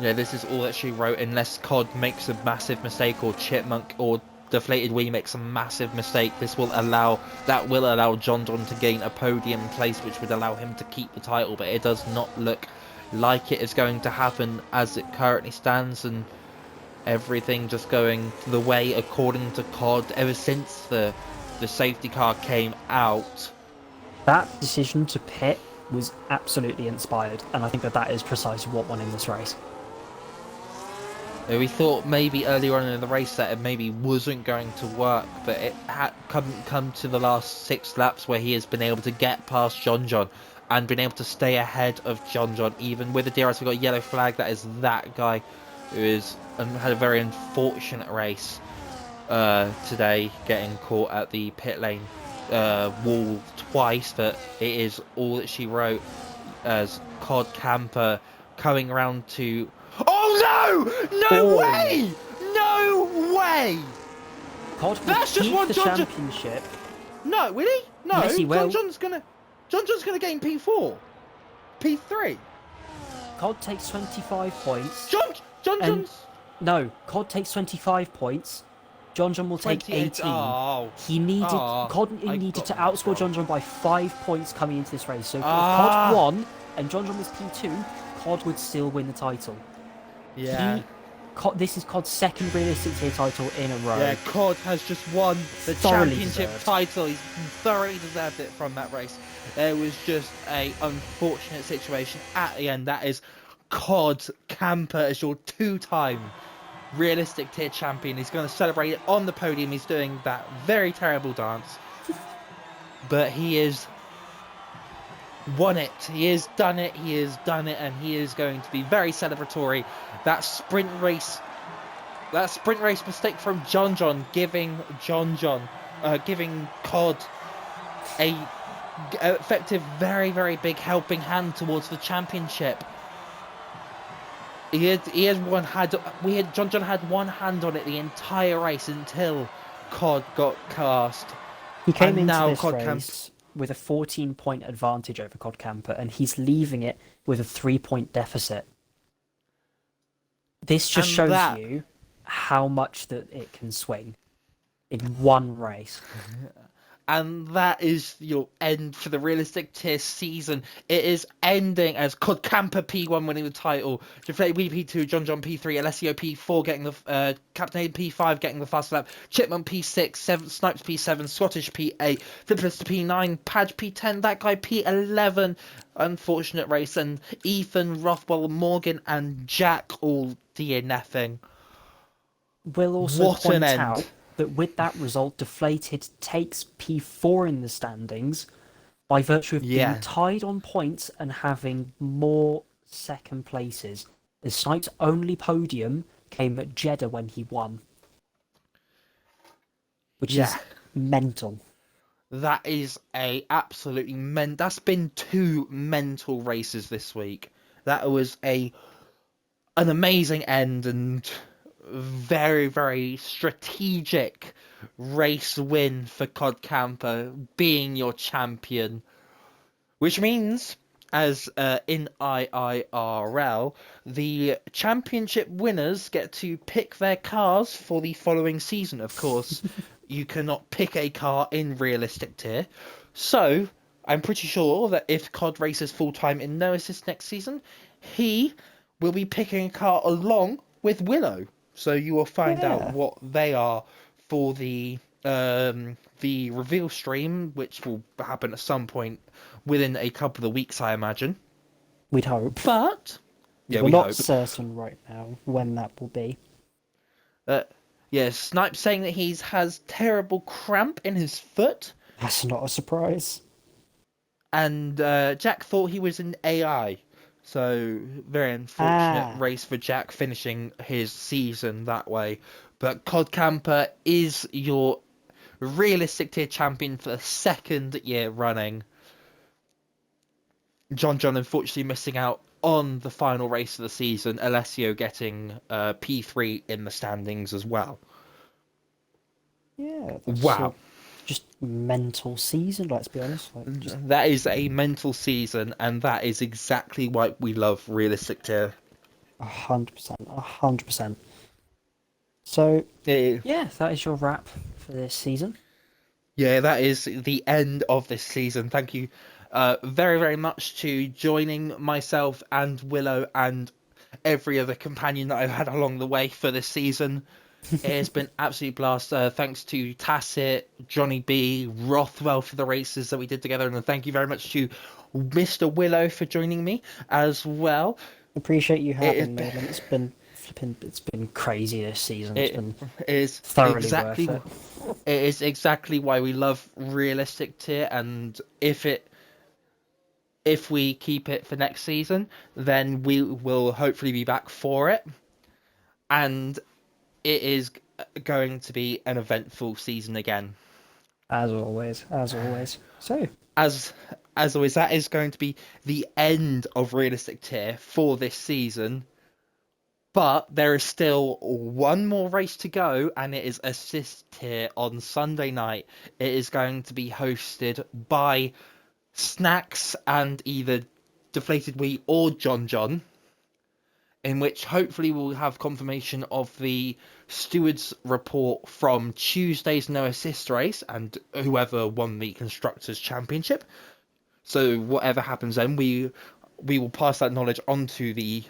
Yeah, this is all that she wrote, unless COD makes a massive mistake, or Chipmunk or Deflated Wee makes a massive mistake. That will allow John to gain a podium place, which would allow him to keep the title, but it does not look like it is going to happen as it currently stands, and everything just going the way according to COD ever since the safety car came out. That decision to pit was absolutely inspired, and I think that is precisely what won in this race. We thought maybe earlier on in the race that it maybe wasn't going to work, but it had come to the last 6 laps where he has been able to get past John and been able to stay ahead of John. Even with the DRS, we got a yellow flag. That is that guy who is had a very unfortunate race today, getting caught at the pit lane wall twice. But it is all that she wrote, as Codcamper coming around to. Oh no! No way! No way! Cod will That's just keep one the championship. No, will he? No. Yes, he will. John's gonna gain P4, P3. Cod takes 25 points. John's. No, Cod takes 25 points. John will take 18. Oh. He needed Cod needed to outscore John by 5 points coming into this race. So if Cod won and John was P2, Cod would still win the title. Yeah. This is Cod's second realistic tier title in a row. Yeah, Cod has just won the Thoroughly championship deserved. title. He's thoroughly deserved it from that race. There was just a unfortunate situation at the end. That is Cod Camper as your 2-time realistic tier champion. He's going to celebrate it on the podium. He's doing that very terrible dance. But he has won it. He has done it. He has done it. And he is going to be very celebratory. That sprint race mistake from John, giving giving Cod a effective, very, very big helping hand towards the championship. John had one hand on it the entire race until Cod got cast. He came into this race with a 14-point advantage over Codcamper, and he's leaving it with a 3-point deficit. This just shows you how much that it can swing in one race. And that is your end for the realistic tier season. It is ending as Codcamper P1 winning the title, Jaffe P2, John P3, Alessio P4 getting the Captain P5 getting the fast lap, Chipmunk P6, Snipes P7, Scottish P8, Flipless P9, Padge P10, that guy P11. Unfortunate race, and Ethan, Rothwell, Morgan, and Jack all DNFing. We'll also point out that with that result, Deflated takes P4 in the standings by virtue of being tied on points and having more second places. The Snipes' only podium came at Jeddah when he won. Which is mental. That is absolutely that's been 2 mental races this week. That was an amazing end and very, very strategic race win for Codcamper, being your champion. Which means, as in IIRL, the championship winners get to pick their cars for the following season. Of course, you cannot pick a car in realistic tier. So, I'm pretty sure that if Cod races full-time in no assist next season, he will be picking a car along with Willow. So you will find out what they are for the reveal stream, which will happen at some point within a couple of weeks, I imagine. We'd hope. But we're not certain right now when that will be. Snipe saying that he has terrible cramp in his foot. That's not a surprise. And Jack thought he was an AI. So, very unfortunate race for Jack, finishing his season that way. But Codcamper is your realistic tier champion for the 2nd year running. John unfortunately missing out on the final race of the season. Alessio getting P3 in the standings as well. Yeah. Wow. Just mental season, let's be honest. That is a mental season, and that is exactly why we love realistic tier. 100%. So, that is your wrap for this season. Yeah, that is the end of this season. Thank you very, very much to joining myself and Willow and every other companion that I've had along the way for this season. It has been absolute blast. Thanks to Tacit, Johnny B, Rothwell for the races that we did together, and thank you very much to Mr. Willow for joining me as well. Appreciate you having me, and it's been It's been crazy this season. It's It been is thoroughly exactly worth it. it is exactly why we love realistic tier, and if we keep it for next season, then we will hopefully be back for it, and it is going to be an eventful season again. As always, as always. So, As as always, that is going to be the end of realistic tier for this season. But there is still one more race to go, and it is assist tier on Sunday night. It is going to be hosted by Snacks and either Deflated Wheat or John John, in which hopefully we'll have confirmation of the stewards report from Tuesday's no assist race and whoever won the constructors championship. So whatever happens then, we will pass that knowledge onto the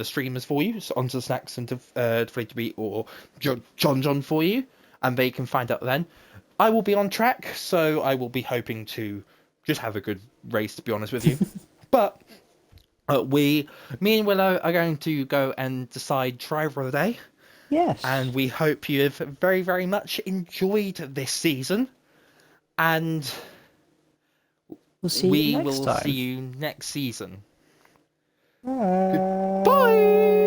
streamers for you, so onto the Snacks and Deflated Wheat or John John for you, and they can find out then. I will be on track, so I will be hoping to just have a good race, to be honest with you. But me and Willow are going to go and decide driver of the day, yes. and we hope you have very, very much enjoyed this season, and We'll see we you next will time. see you next season. Bye. Bye!